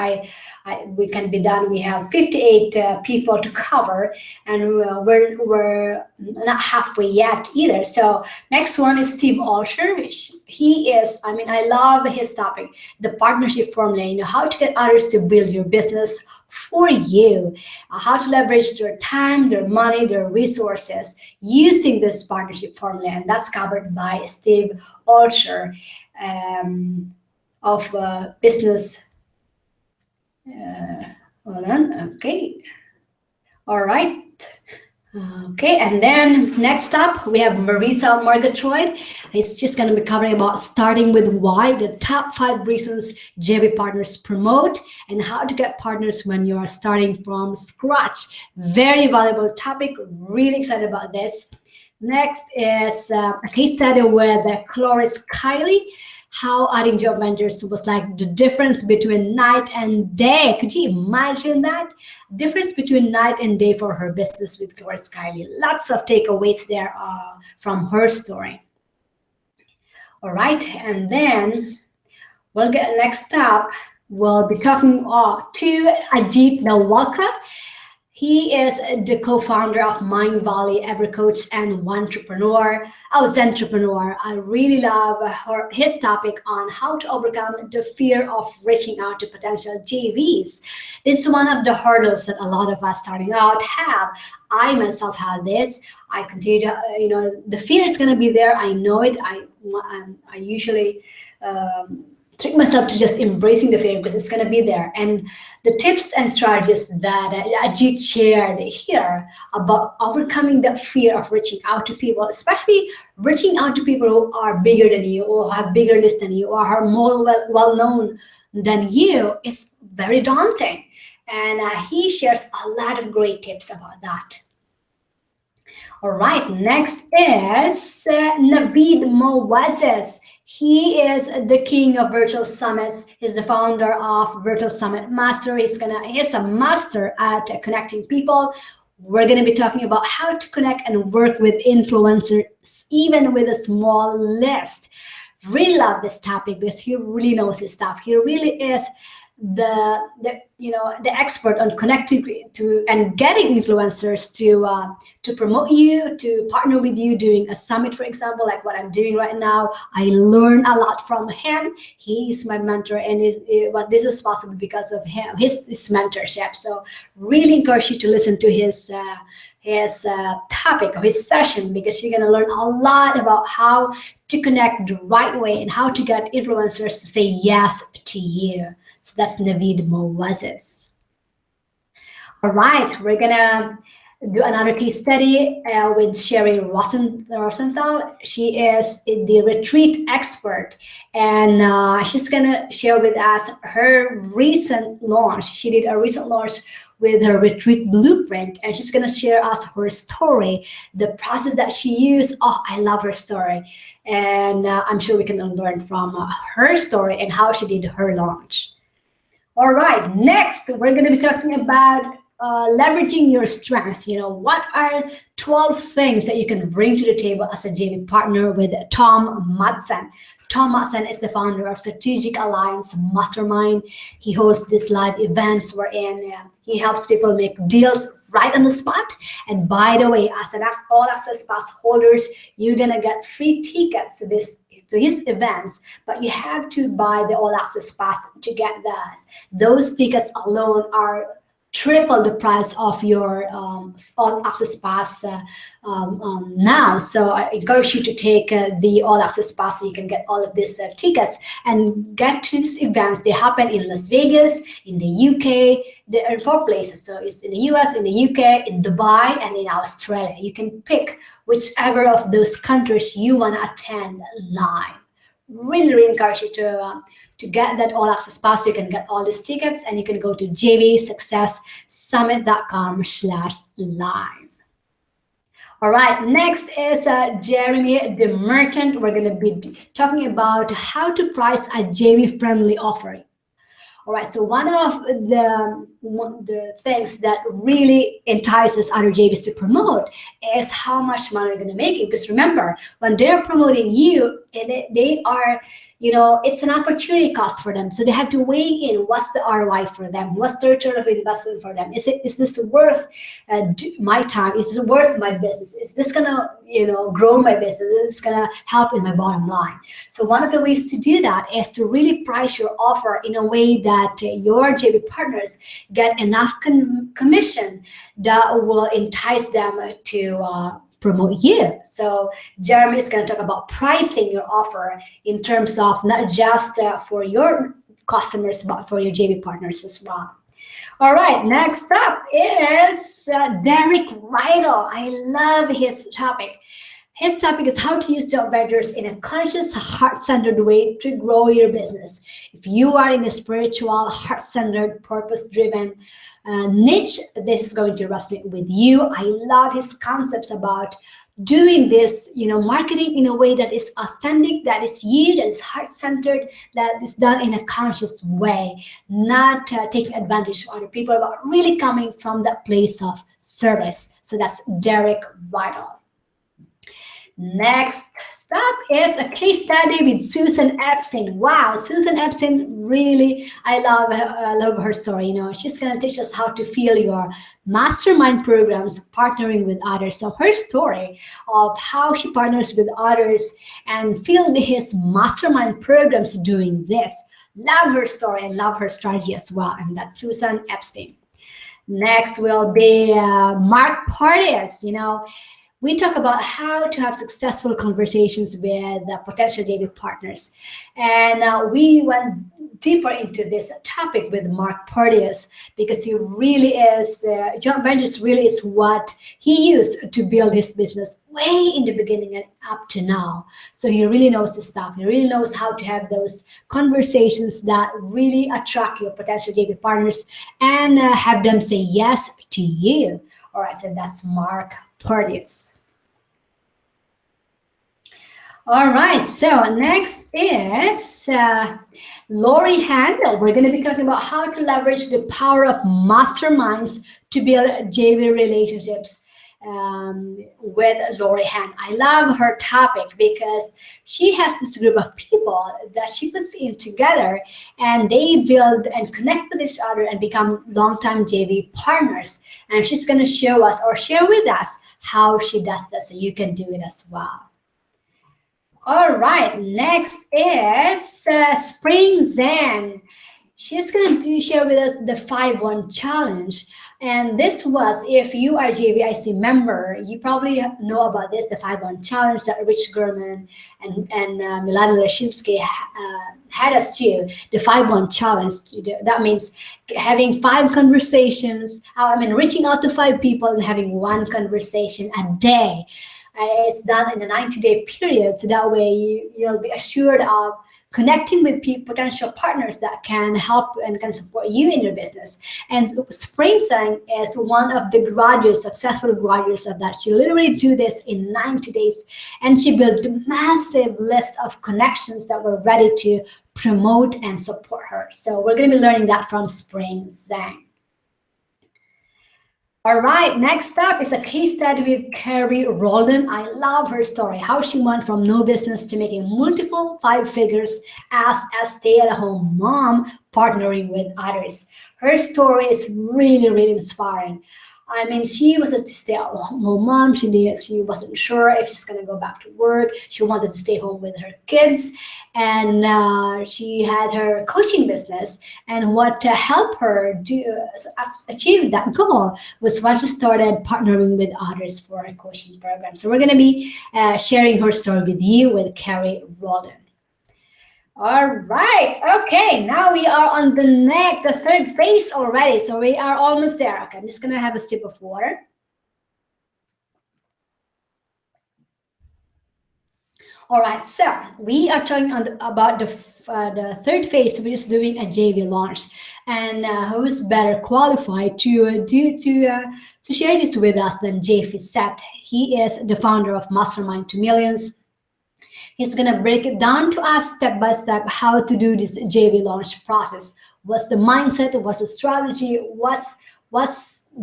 we can be done. We have 58 people to cover, and we're not halfway yet either. So next one is Steve Alsher. He is. I mean, I love his topic, the partnership formula. How to get others to build your business for you, how to leverage their time, their money, their resources using this partnership formula, and that's covered by Steve Alsher of business. Hold on. Okay. All right. Okay, and then next up we have Marisa Murgatroyd. It's just going to be covering about starting with why, the top 5 reasons JV partners promote, and how to get partners when you are starting from scratch. Very valuable topic. Really excited about this. Next is a case study with Cloris Kylie. How adding job vendors was like the difference between night and day. Could you imagine that? Difference between night and day for her business with Cloris Kylie. Lots of takeaways there from her story. All right, and then we'll get next up. We'll be talking to Ajit Nawalkar. He is the co-founder of Mindvalley, EverCoach, and Entrepreneur. Entrepreneur. I really love his topic on how to overcome the fear of reaching out to potential JVs. This is one of the hurdles that a lot of us starting out have. I myself have this. I continue to, the fear is going to be there. I know it. I usually trick myself to just embracing the fear because it's going to be there. And the tips and strategies that Ajit shared here about overcoming the fear of reaching out to people, especially reaching out to people who are bigger than you or have bigger lists than you or are more well-known than you, is very daunting. And he shares a lot of great tips about that. All right, next is Naveed Mowazes. He is the king of virtual summits. He's the founder of Virtual Summit Master. He's a master at connecting people. We're going to be talking about how to connect and work with influencers, even with a small list. Really love this topic because he really knows his stuff. He really is the expert on connecting to and getting influencers to promote you, to partner with you doing a summit, for example, like what I'm doing right now. I learn a lot from him. He is my mentor, and this was possible because of him, his mentorship. So really encourage you to listen to his topic or his session, because you're going to learn a lot about how to connect the right way and how to get influencers to say yes to you. So that's Naveed Mowazes. All right, we're gonna do another case study with Sherry Rosenthal. She is the retreat expert, and she's gonna share with us her recent launch. She did a recent launch with her retreat blueprint, and she's gonna share us her story, the process that she used. Oh, I love her story, and I'm sure we can learn from her story and how she did her launch. All right, next we're going to be talking about leveraging your strength. What are 12 things that you can bring to the table as a JV partner with Tom Madsen? Tom Madsen is the founder of Strategic Alliance Mastermind. He hosts these live events wherein he helps people make deals right on the spot. And by the way, as an all access pass holders, you're gonna get free tickets to his events, but you have to buy the all access pass to get those. Those tickets alone are triple the price of your all access pass now. So I encourage you to take the all access pass so you can get all of these tickets and get to these events. They happen in Las Vegas, in the UK. There are 4 places. So it's in the US, in the UK, in Dubai, and in Australia. You can pick whichever of those countries you want to attend live. Really encourage you to get that all access pass. You can get all these tickets and you can go to jvsuccesssummit.com/live. All right, next is Jeremy the Merchant. We're going to be talking about how to price a JV friendly offering. All right, so one of the things that really entices other JVs to promote is how much money they're going to make. Because remember, when they're promoting you, they are, it's an opportunity cost for them. So they have to weigh in what's the ROI for them, what's the return of investment for them. Is this worth my time? Is this worth my business? Is this gonna, grow my business? Is this gonna help in my bottom line? So one of the ways to do that is to really price your offer in a way that your JV partners get enough commission that will entice them to promote you. So Jeremy is going to talk about pricing your offer in terms of not just for your customers, but for your JV partners as well. All right, next up is Derek Riddle. I love his topic. His topic is how to use job vendors in a conscious, heart-centered way to grow your business. If you are in a spiritual, heart-centered, purpose-driven niche, this is going to resonate with you. I love his concepts about doing this, marketing in a way that is authentic, that is you, that is heart-centered, that is done in a conscious way, not taking advantage of other people, but really coming from that place of service. So that's Derek Riddle. Next stop is a case study with Susan Epstein. Wow, Susan Epstein, really, I love her story. She's going to teach us how to feel your mastermind programs partnering with others. So her story of how she partners with others and filled his mastermind programs doing this. Love her story and love her strategy as well. And that's Susan Epstein. Next will be Mark Porteous. We talk about how to have successful conversations with potential JV partners. And we went deeper into this topic with Mark Porteous because he really is, job ventures really is what he used to build his business way in the beginning and up to now. So he really knows his stuff. He really knows how to have those conversations that really attract your potential JV partners and have them say yes to you. All right, so that's Mark Porteous. All right, so next is Lori Handel. We're going to be talking about how to leverage the power of masterminds to build JV relationships with Lori Handel. I love her topic because she has this group of people that she puts in together and they build and connect with each other and become longtime JV partners. And she's going to show us or share with us how she does this, so you can do it as well. All right, next is Spring Zhang. She's going to share with us the 5-1 challenge. And this was, if you are a JVIC member, you probably know about this, the 5-1 challenge that Rich German and Milana Leshinsky had us to, the 5-1 challenge. That means having 5 conversations, reaching out to 5 people and having 1 conversation a day. It's done in a 90-day period, so that way you'll be assured of connecting with potential partners that can help and can support you in your business. And Spring Zhang is one of the graduates, successful graduates of that. She literally do this in 90 days, and she built a massive list of connections that were ready to promote and support her. So we're going to be learning that from Spring Zhang. All right, next up is a case study with Carrie Roldan. I love her story, how she went from no business to making multiple five figures as a stay-at-home mom, partnering with others. Her story is really, really inspiring. I mean, she was a stay-at-home mom. She wasn't sure if she's gonna go back to work. She wanted to stay home with her kids, and she had her coaching business. And what helped her achieve that goal was when she started partnering with others for her coaching program. So we're gonna be sharing her story with you with Carrie Roldan. All right. Okay. Now we are on the third phase already. So we are almost there. Okay. I'm just going to have a sip of water. All right. So we are talking about the third phase, which is doing a JV launch. And who's better qualified to share this with us than Jay Fissette? He is the founder of Mastermind to Millions. He's gonna break it down to us step by step how to do this JV launch process. What's the mindset? What's the strategy? What's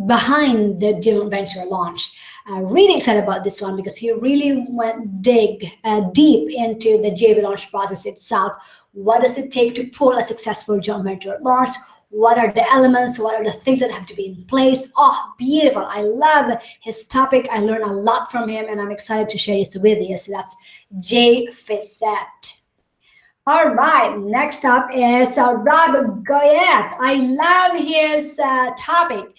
behind the joint venture launch? Really excited about this one because he really went deep into the JV launch process itself. What does it take to pull a successful joint venture launch? What are the elements? What are the things that have to be in place? Oh, beautiful. I love his topic. I learned a lot from him, and I'm excited to share this with you. So that's Jay Fissette. All right, next up is Rob Goyette. I love his topic,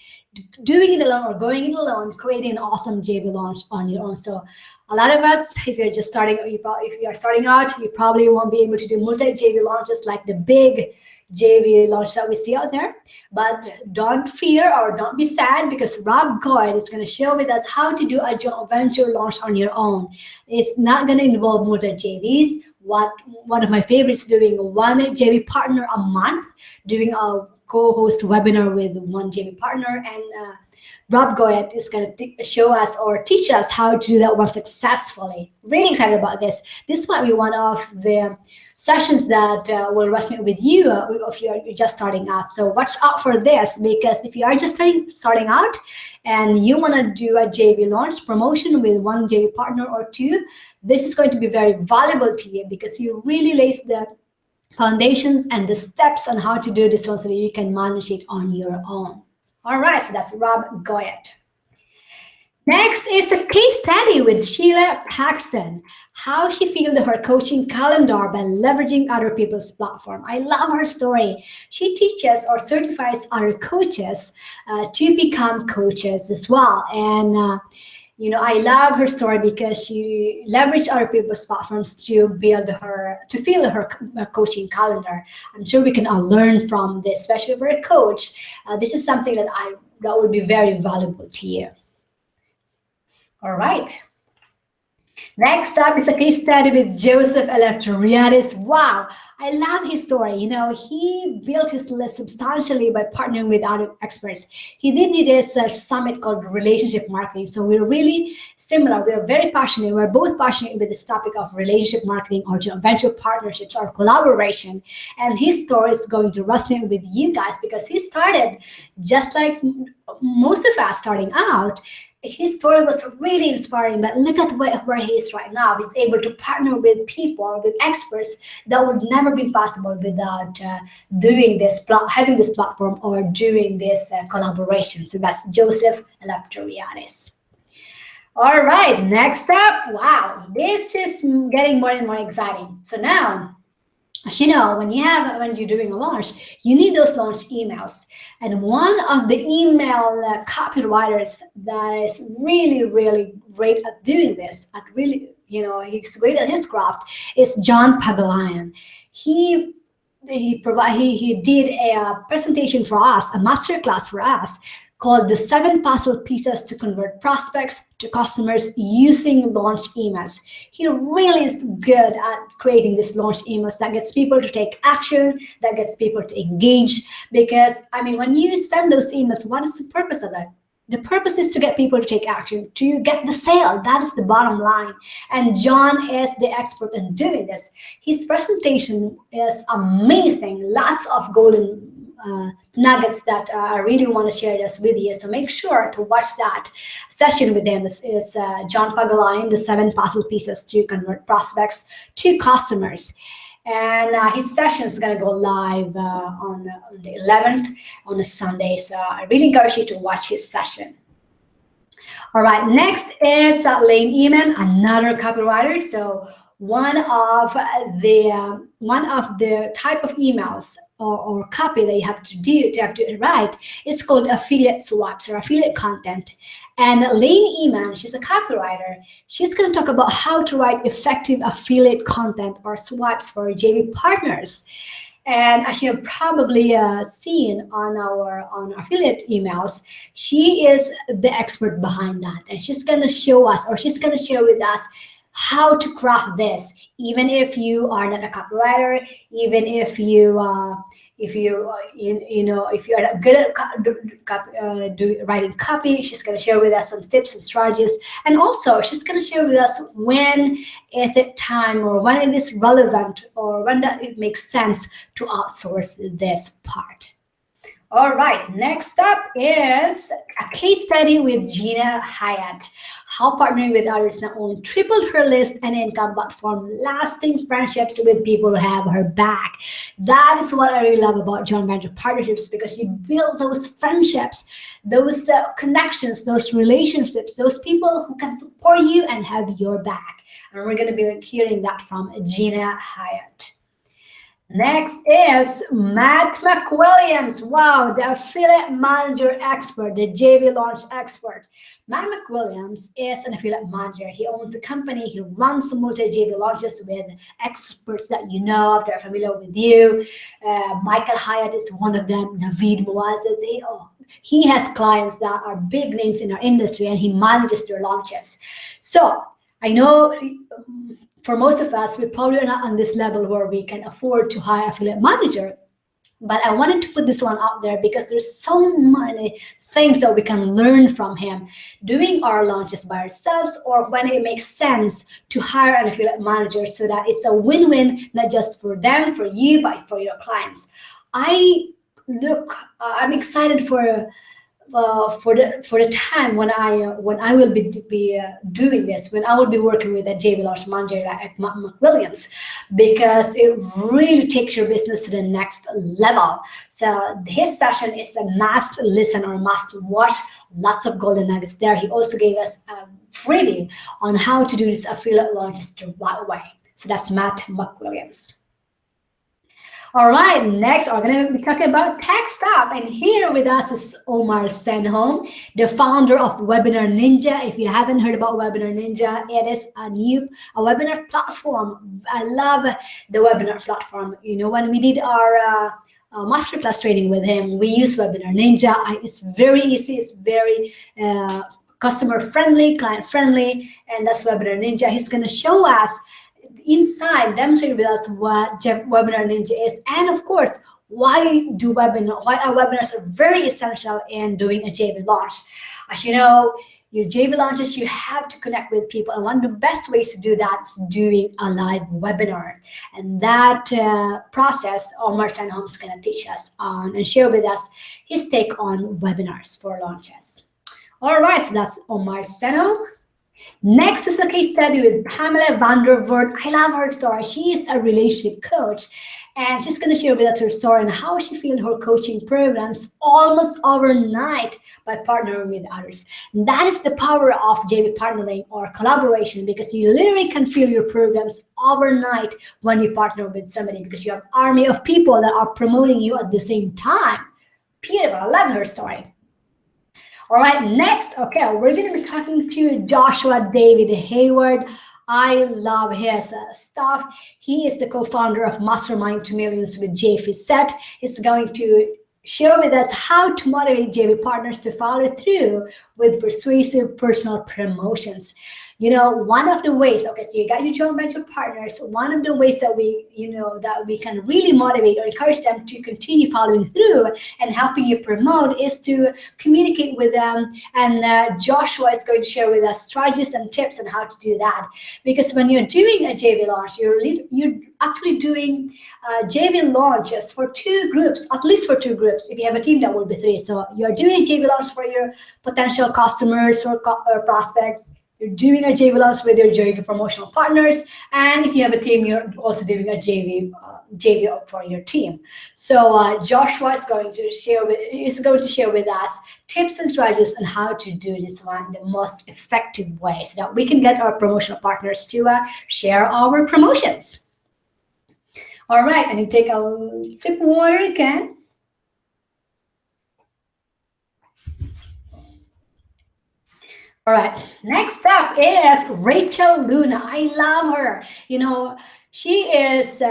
doing it alone or going it alone, creating an awesome JV launch on your own. So a lot of us, if you're just starting, if you are starting out, you probably won't be able to do multi-JV launches like the big JV launch that we see out there. But don't fear or don't be sad because Rob Goyette is going to share with us how to do a joint venture launch on your own. It's not going to involve multi-JVs. One of my favorites, doing one JV partner a month, doing a co-host webinar with one JV partner, and Rob Goyette is going to show us or teach us how to do that one successfully. Really excited about this. This might be one of the sessions that will resonate with you if you're just starting out. So watch out for this, because if you are just starting out and you want to do a JV launch promotion with one JV partner or two, this is going to be very valuable to you because you really lays the foundations and the steps on how to do this one so that you can manage it on your own. All right, so that's Rob Goyette. Next is a case study with Sheila Paxton, how she filled her coaching calendar by leveraging other people's platform. I love her story. She teaches or certifies other coaches to become coaches as well. And I love her story because she leveraged other people's platforms to fill her coaching calendar. I'm sure we can all learn from this, especially for a coach. This is something that would be very valuable to you. All right. Next up is a case study with Joseph Eleftheriadis. Wow, I love his story. He built his list substantially by partnering with other experts. He did this summit called Relationship Marketing. So we're really similar. We're very passionate. We're both passionate with this topic of relationship marketing or joint venture partnerships or collaboration. And his story is going to resonate with you guys because he started just like most of us starting out. His story was really inspiring, but look at where he is right now. He's able to partner with people, with experts that would never be possible without having this platform or doing this collaboration. So that's Joseph Eleftheriadis. All right, next up, wow, this is getting more and more exciting. So now, as you know, when you're doing a launch, you need those launch emails. And one of the email copywriters that is really, really great at doing this, he's great at his craft, is John Pavilion. He did a presentation for us, a masterclass for us, called the 7 puzzle pieces to convert prospects to customers using launch emails. He really is good at creating these launch emails that gets people to take action, that gets people to engage. Because, when you send those emails, what is the purpose of that? The purpose is to get people to take action, to get the sale. That is the bottom line. And John is the expert in doing this. His presentation is amazing. Lots of golden nuggets that I really want to share this with you. So make sure to watch that session with him. This is John Pagulayan, the 7 puzzle pieces to convert prospects to customers. And his session is going to go live on the 11th on a Sunday. So I really encourage you to watch his session. All right, next is Lane Eman, another copywriter. So one of the type of emails or copy that you have to write is called affiliate swipes or affiliate content. And Lane Eman, she's a copywriter. She's going to talk about how to write effective affiliate content or swipes for JV partners. And as you have probably seen on our affiliate emails, she is the expert behind that. And she's going to show us, or she's going to share with us, how to craft this, even if you are not a copywriter, even if you are good at writing copy. She's going to share with us some tips and strategies, and also she's going to share with us when is it time, or when it is relevant, or when that it makes sense to outsource this part. All right, next up is a case study with Gina Hyatt. How partnering with others not only tripled her list and income, but formed lasting friendships with people who have her back. That is what I really love about John Manager Partnerships, because you build those friendships, those connections, those relationships, those people who can support you and have your back. And we're going to be hearing that from Gina Hyatt. Next is Matt McWilliams. Wow, the affiliate manager expert, the JV launch expert. Matt McWilliams is an affiliate manager. He owns a company. He runs multi-JV launches with experts that you know of, that are familiar with you. Michael Hyatt is one of them. Naveed Muazzez. He has clients that are big names in our industry, and he manages their launches. So I know for most of us, we probably are not on this level where we can afford to hire an affiliate manager. But I wanted to put this one out there because there's so many things that we can learn from him doing our launches by ourselves, or when it makes sense to hire an affiliate manager, so that it's a win-win, not just for them, for you, but for your clients. I'm excited for the time when I will be doing this, when I will be working with a JV launch manager like Matt McWilliams, because it really takes your business to the next level. So his session is a must listen or must watch. Lots of golden nuggets there. He also gave us a freebie on how to do this affiliate launches the right way. So that's Matt McWilliams. All right, next we're going to be talking about tech stuff. And here with us is Omar Senhom, the founder of Webinar Ninja. If you haven't heard about Webinar Ninja, it is a webinar platform. I love the webinar platform. You know, when we did our masterclass training with him, we use Webinar Ninja. It's very easy. It's very customer friendly, client friendly, and that's Webinar Ninja. He's going to show us inside, demonstrate with us what Webinar Ninja is, and of course, why our webinars are very essential in doing a JV launch. As you know, your JV launches, you have to connect with people, and one of the best ways to do that is doing a live webinar. And that process, Omar Senhom is going to teach us on and share with us his take on webinars for launches. All right, so that's Omar Senhom. Next is a case study with Pamela Vandervoort. I love her story. She is a relationship coach, and she's going to share with us her story and how she filled her coaching programs almost overnight by partnering with others. And that is the power of JV partnering or collaboration, because you literally can fill your programs overnight when you partner with somebody, because you have an army of people that are promoting you at the same time. Beautiful. I love her story. All right, next, okay, we're going to be talking to Joshua David Hayward. I love his stuff. He is the co-founder of Mastermind to Millions with Jay Fissette. He's going to share with us how to motivate JV partners to follow through with persuasive personal promotions. One of the ways, okay, so you got your joint venture partners. One of the ways that we can really motivate or encourage them to continue following through and helping you promote is to communicate with them. And Joshua is going to share with us strategies and tips on how to do that. Because when you're doing a JV launch, you're actually doing JV launches for two groups, at least for two groups. If you have a team, that will be three. So you're doing a JV launch for your potential customers or prospects. You're doing a JV launch with your JV promotional partners, and if you have a team, you're also doing a JV for your team. So Joshua is going to share with us tips and strategies on how to do this one the most effective way, so that we can get our promotional partners to share our promotions. All right, and you take a sip of water again. All right, next up is Rachel Luna. I love her. She is,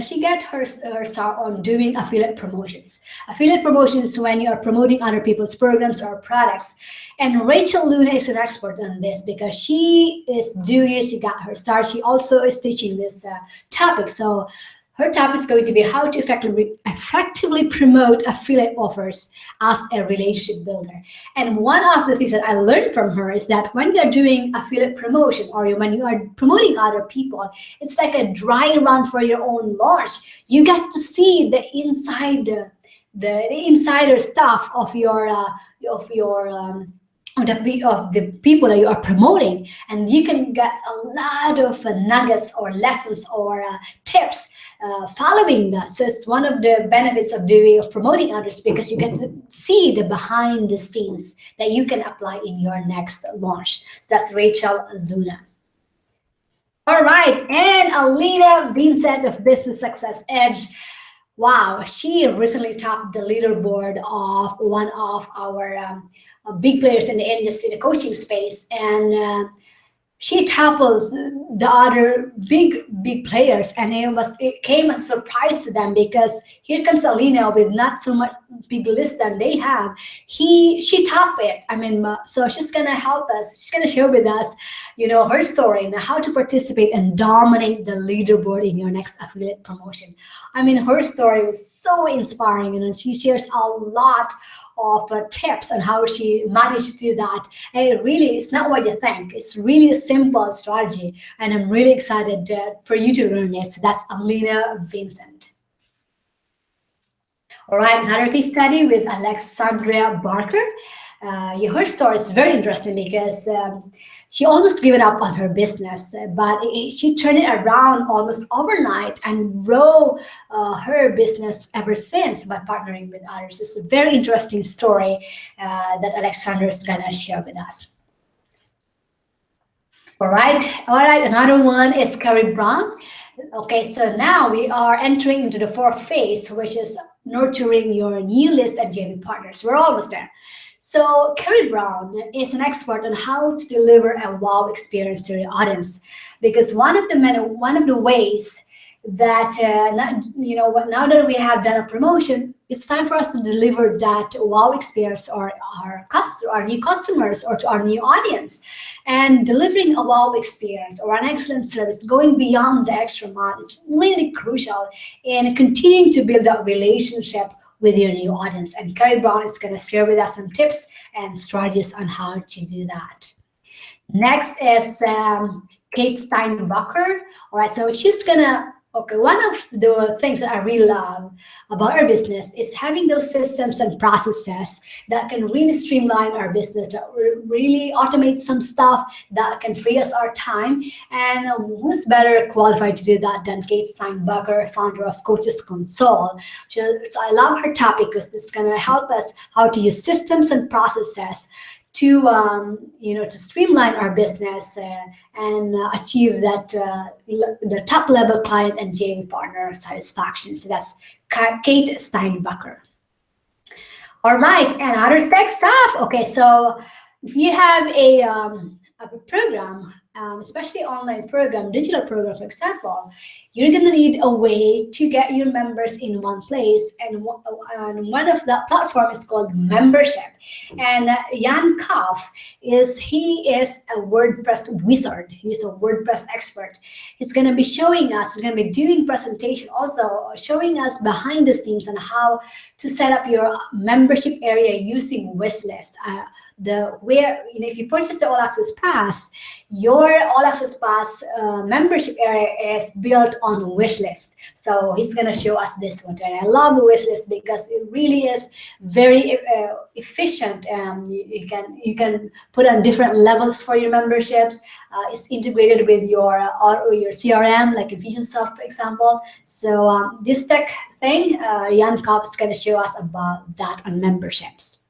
she got her start on doing affiliate promotions. Affiliate promotions when you are promoting other people's programs or products. And Rachel Luna is an expert on this because she got her start. She also is teaching this topic. So her topic is going to be how to effectively promote affiliate offers as a relationship builder. And one of the things that I learned from her is that when you're doing affiliate promotion or when you are promoting other people, it's like a dry run for your own launch. You get to see the insider stuff of the people that you are promoting, and you can get a lot of nuggets or lessons or tips following that. So it's one of the benefits of promoting others, because you get to see the behind the scenes that you can apply in your next launch. So that's Rachel Luna. All right, and Alina Vincent of Business Success Edge. Wow, she recently topped the leaderboard of one of our big players in the industry, the coaching space, and she topples the other big players, and it came as a surprise to them, because here comes Alina with not so much big list than they have. She topped it. So she's gonna help us. She's gonna share with us, her story and how to participate and dominate the leaderboard in your next affiliate promotion. Her story was so inspiring, and she shares a lot of tips on how she managed to do that. And it's not what you think. It's really a simple strategy, and I'm really excited for you to learn it. So that's Alina Vincent. All right, another case study with Alexandria Barker. Her story is very interesting because she almost gave up on her business, but she turned it around almost overnight and grew her business ever since by partnering with others. It's a very interesting story that Alexandra is going to share with us. All right, another one is Carrie Brown. Okay, so now we are entering into the fourth phase, which is nurturing your new list and JV partners. We're almost there. So Carrie Brown is an expert on how to deliver a wow experience to your audience, because one of the ways that now that we have done a promotion, it's time for us to deliver that wow experience or our new customers or to our new audience. And delivering a wow experience or an excellent service, going beyond the extra mile, is really crucial in continuing to build that relationship with your new audience. And Carrie Brown is going to share with us some tips and strategies on how to do that. Next is Kate Steinbacher. All right, so she's gonna one of the things that I really love about our business is having those systems and processes that can really streamline our business, that really automate some stuff that can free us our time. And who's better qualified to do that than Kate Steinbacher, founder of Coaches Console. So I love her topic because this is going to help us how to use systems and processes to to streamline our business and achieve that the top level client and JV partner satisfaction. So that's Kate Steinbacher. All right, and other tech stuff. Okay, so if you have a program, especially online program, digital program, for example, you're gonna need a way to get your members in one place, and one of the platform is called membership. And Jan Koff he is a WordPress wizard. He's a WordPress expert. He's gonna be showing us. He's gonna be doing presentation also, showing us behind the scenes on how to set up your membership area using wishlist. If you purchase the All Access Pass, your All Access Pass membership area is built on wishlist. So he's gonna show us this one, and I love wishlist because it really is very efficient. You can put on different levels for your memberships. It's integrated with your CRM, like Infusionsoft, for example. So this tech thing, Jan Kopp is going to show us about that on memberships.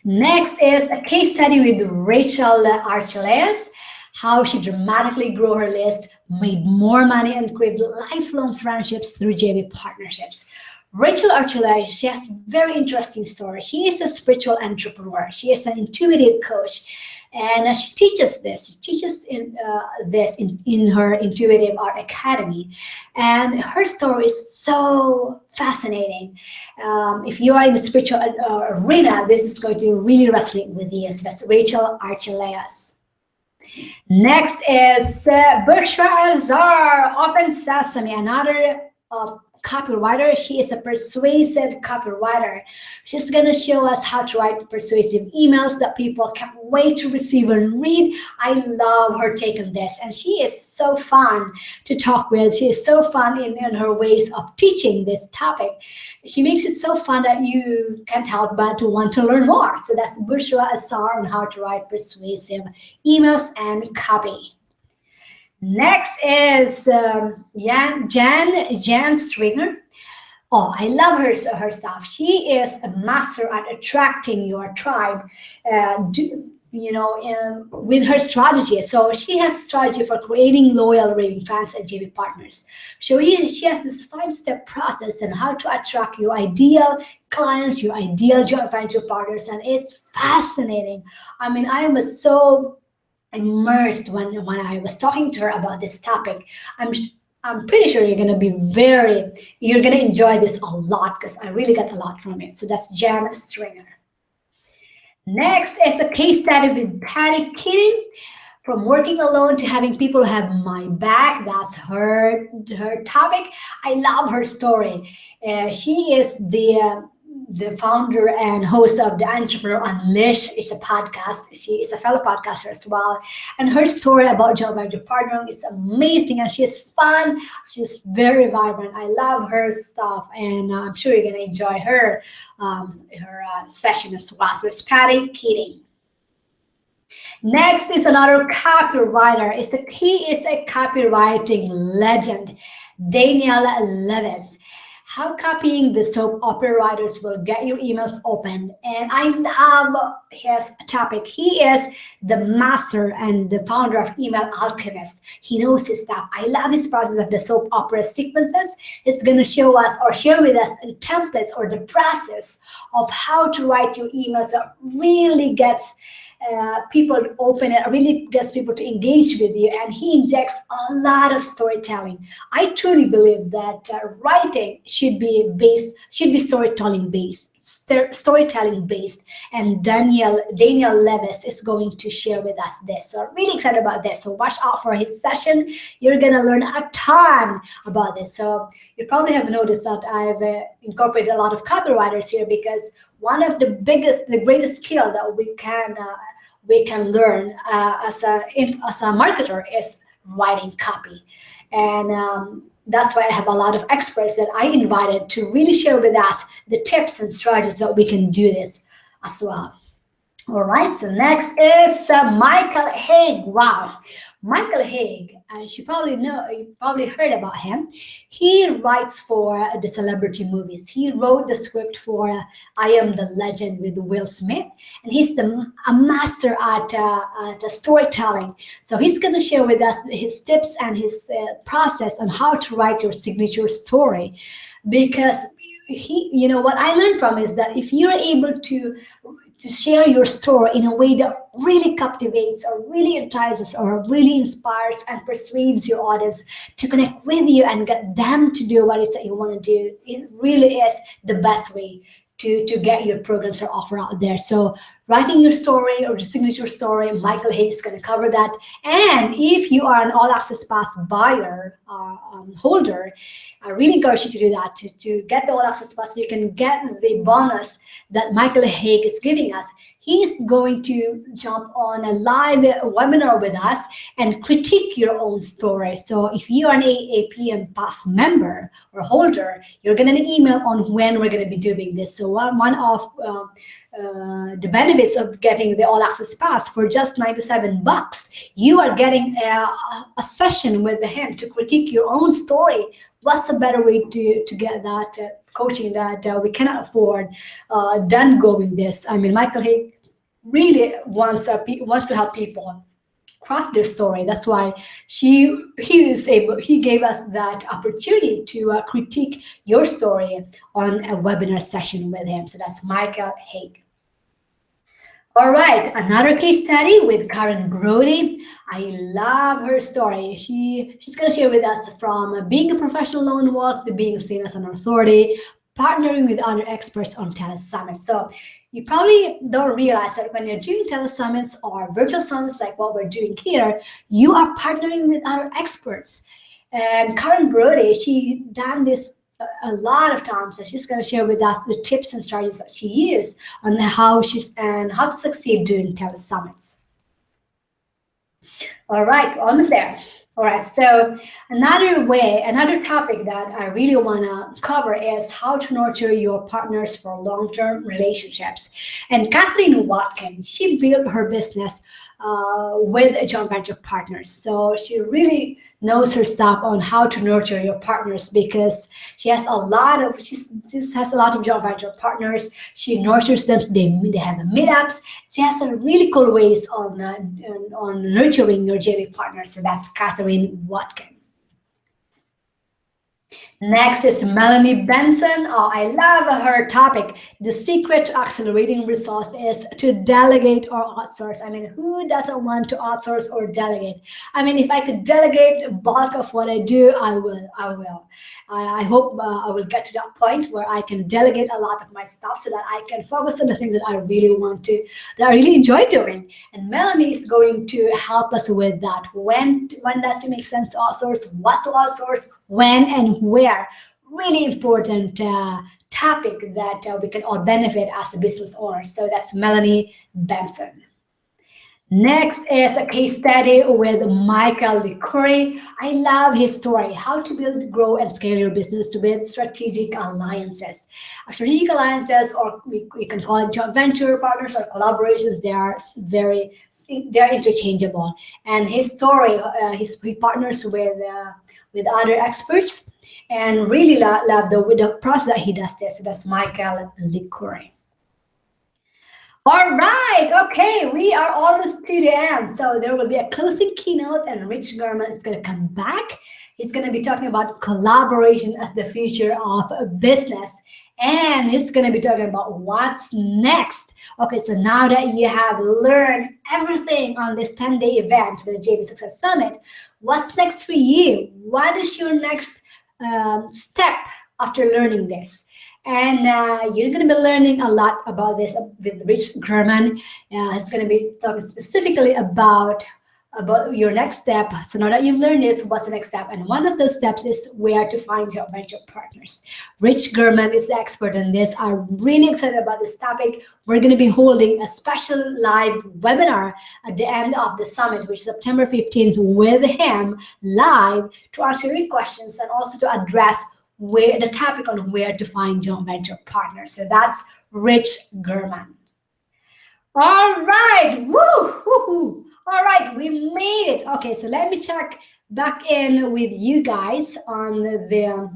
Next is a case study with Rachel Archelaus, how she dramatically grew her list, made more money, and created lifelong friendships through JV partnerships. Rachel Archelaus, she has very interesting story. She is a spiritual entrepreneur. She is an intuitive coach. And she teaches this. She teaches in her Intuitive Art Academy, and her story is so fascinating. If you are in the spiritual arena, this is going to really resonate with you. So that's Rachel Archelaus. Next is Bushra Azar, Open Sesame, another copywriter. She is a persuasive copywriter. She's going to show us how to write persuasive emails that people can't wait to receive and read. I love her take on this, and she is so fun to talk with. She is so fun in her ways of teaching this topic. She makes it so fun that you can't help but to want to learn more. So that's Bushra Azar on how to write persuasive emails and copy. Next is Jan Stringer. Oh, I love her stuff. She is a master at attracting your tribe, with her strategy. So she has a strategy for creating loyal raving fans and JV partners. So she has this 5-step process on how to attract your ideal clients, your ideal joint venture partners, and it's fascinating. I mean, I was so immersed when I was talking to her about this topic. I'm pretty sure you're gonna enjoy this a lot, because I really got a lot from it. So that's Jan Stringer. Next is a case study with Patty Keating. From working alone to having people have my back. That's her topic. I love her story. She is the founder and host of the Entrepreneur Unleashed. It's a podcast. She is a fellow podcaster as well. And her story about joint venture partnering is amazing, and she's fun. She's very vibrant. I love her stuff, and I'm sure you're going to enjoy her session as well. So it's Patty Keating. Next is another copywriter. He is a copywriting legend, Daniel Levis. How copying the soap opera writers will get your emails opened. And I love his topic. He is the master and the founder of Email Alchemist. He knows his stuff. I love his process of the soap opera sequences. He's going to show us or share with us templates or the process of how to write your emails that really gets people to open it, really gets people to engage with you, and he injects a lot of storytelling. I truly believe that writing should be storytelling based, and Daniel Levis is going to share with us this. So I'm really excited about this. So watch out for his session. You're gonna learn a ton about this. So you probably have noticed that I've incorporated a lot of copywriters here, because one of the greatest skill that we can learn as a marketer is writing copy. And that's why I have a lot of experts that I invited to really share with us the tips and strategies that we can do this as well. All right, so next is Michael Hague. Wow, Michael Hague, and you probably heard about him. He writes for the celebrity movies. He wrote the script for I Am the Legend with Will Smith, and he's a master at storytelling. So he's going to share with us his tips and his process on how to write your signature story, because what I learned from is that if you're able to to share your story in a way that really captivates or really entices or really inspires and persuades your audience to connect with you and get them to do what it is that you want to do. It really is the best way to get your programs or offer out there. So writing your story or the signature story, Michael Hayes is going to cover that. And if you are an All Access Pass buyer holder, I really encourage you to do that, to get the All Access Pass so you can get the bonus that Michael Hayes is giving us. He's going to jump on a live webinar with us and critique your own story. So if you are an AAPM Pass member or holder, you're going to get an email on when we're going to be doing this. So one of the benefits of getting the All Access Pass for just $97, you are getting a session with him to critique your own story. What's a better way to get that coaching that we cannot afford than going this? I mean, Michael Hayes really wants to help people craft their story. That's why he gave us that opportunity to critique your story on a webinar session with him. So that's Michael Hayes. All right, another case study with Karen Brody. I love her story. She's going to share with us from being a professional lone wolf to being seen as an authority, partnering with other experts on telesummits. So you probably don't realize that when you're doing telesummits or virtual summits like what we're doing here, you are partnering with other experts. And Karen Brody, she done this a lot of times, and she's going to share with us the tips and strategies that she used on how to succeed doing telesummits. All right, almost there. All right, so another topic that I really want to cover is how to nurture your partners for long-term relationships. And Kathleen Watkins, she built her business with joint venture partners. So she really knows her stuff on how to nurture your partners, because she has a lot of joint venture partners. She nurtures them. They have meetups. She has some really cool ways on nurturing your JV partners. So that's Kathleen Watkins. Next is Melanie Benson. Oh, I love her topic. The secret to accelerating results is to delegate or outsource. I mean, who doesn't want to outsource or delegate? I mean, if I could delegate a bulk of what I do, I will. I hope I will get to that point where I can delegate a lot of my stuff so that I can focus on the things that I really enjoy doing. And Melanie is going to help us with that. When does it make sense to outsource? What to outsource? When and where? Really important topic that we can all benefit as a business owner. So that's Melanie Benson. Next is a case study with Michael LeCurry. I love his story, how to build, grow, and scale your business with strategic alliances. Strategic alliances, or we can call it joint venture partners or collaborations, they're interchangeable. And his story, he partners with other experts, and really love the process that he does this. So that's Michael LeCurry. All right, okay, we are almost to the end. So there will be a closing keynote, and Rich German is going to come back. He's going to be talking about collaboration as the future of business. And he's going to be talking about what's next. Okay, so now that you have learned everything on this 10-day event with the JV Success Summit, what's next for you? What is your next step after learning this? And you're going to be learning a lot about this with Rich German. He's going to be talking specifically about your next step. So now that you've learned this, what's the next step? And one of those steps is where to find joint venture partners. Rich German is the expert in this. I'm really excited about this topic. We're going to be holding a special live webinar at the end of the summit, which is September 15th, with him live to answer your questions and also to address the topic on where to find joint venture partners. So that's Rich German. All right, woo. All right, we made it. Okay, so let me check back in with you guys on the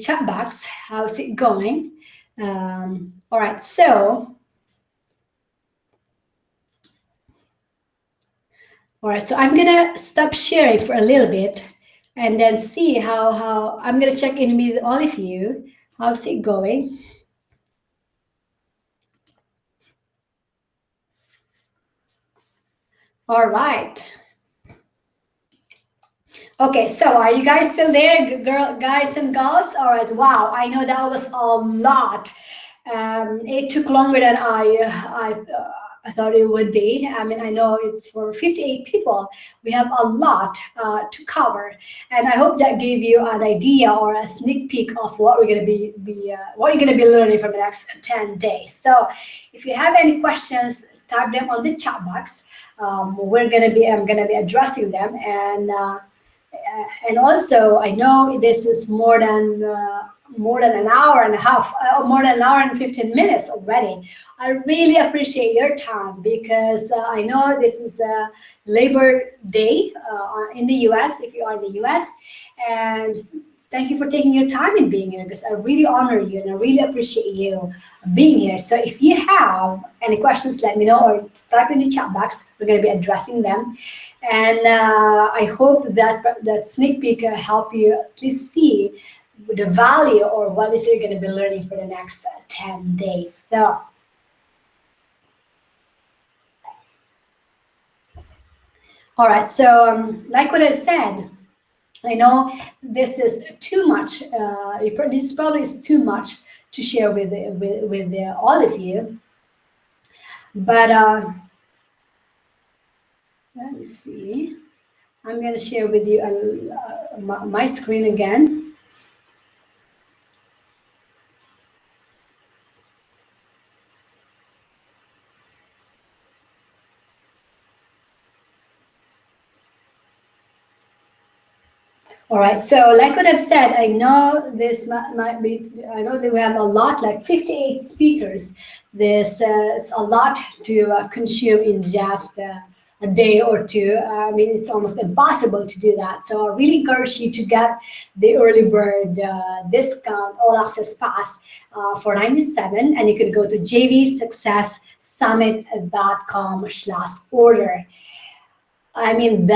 chat box. How's it going? All right, so I'm gonna stop sharing for a little bit and then see how I'm gonna check in with all of you. How's it going? All right. Okay, so are you guys still there, guys and girls? All right. Wow, I know that was a lot. It took longer than I thought it would be. I mean, I know it's for 58 people. We have a lot to cover, and I hope that gave you an idea or a sneak peek of what we're going to what you're going to be learning for the next 10 days. So, if you have any questions, type them on the chat box. I'm going to be addressing them, and also I know this is more than an hour and a half, more than an hour and 15 minutes already. I really appreciate your time because I know this is a Labor Day in the US, if you are in the US, and thank you for taking your time and being here because I really honor you and I really appreciate you being here. So if you have any questions, let me know or type in the chat box. We're going to be addressing them. And I hope that sneak peek help you at least see the value or what is you're going to be learning for the next 10 days. So, all right. So like what I said, I know this is too much. This probably is too much to share with all of you. But let me see. I'm going to share with you my screen again. All right, so like what I've said, I know this might be, I know that we have a lot, like 58 speakers. This is a lot to consume in just a day or two. I mean, it's almost impossible to do that. So I really encourage you to get the early bird discount, all access pass for $97, and you can go to jvsuccesssummit.com/order. I mean,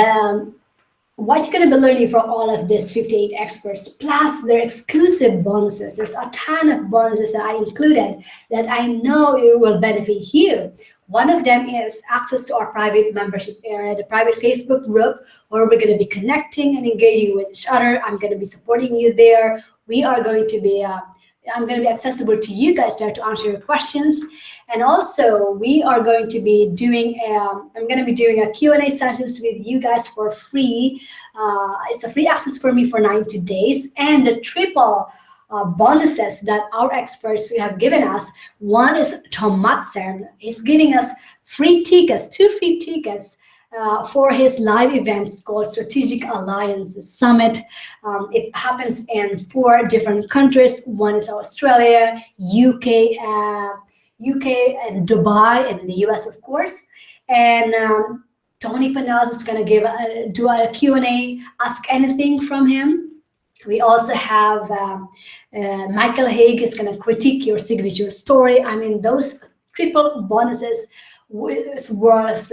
what you're going to be learning from all of this 58 experts, plus their exclusive bonuses. There's a ton of bonuses that I included that I know it will benefit you. One of them is access to our private membership area, the private Facebook group, where we're going to be connecting and engaging with each other. I'm going to be supporting you there. We are going to be I'm going to be accessible to you guys there to answer your questions. And also, we are going to be doing, I'm going to be doing a Q&A sessions with you guys for free. It's a free access for me for 90 days. And the triple bonuses that our experts have given us. One is Tom Madsen. He's giving us free tickets, 2 free tickets for his live events called Strategic Alliances Summit. It happens in 4 different countries. One is Australia, UK and Dubai, and in the US, of course. And Tony Panas is going to do a Q&A, ask anything from him. We also have Michael Haig is going to critique your signature story. I mean, those triple bonuses is worth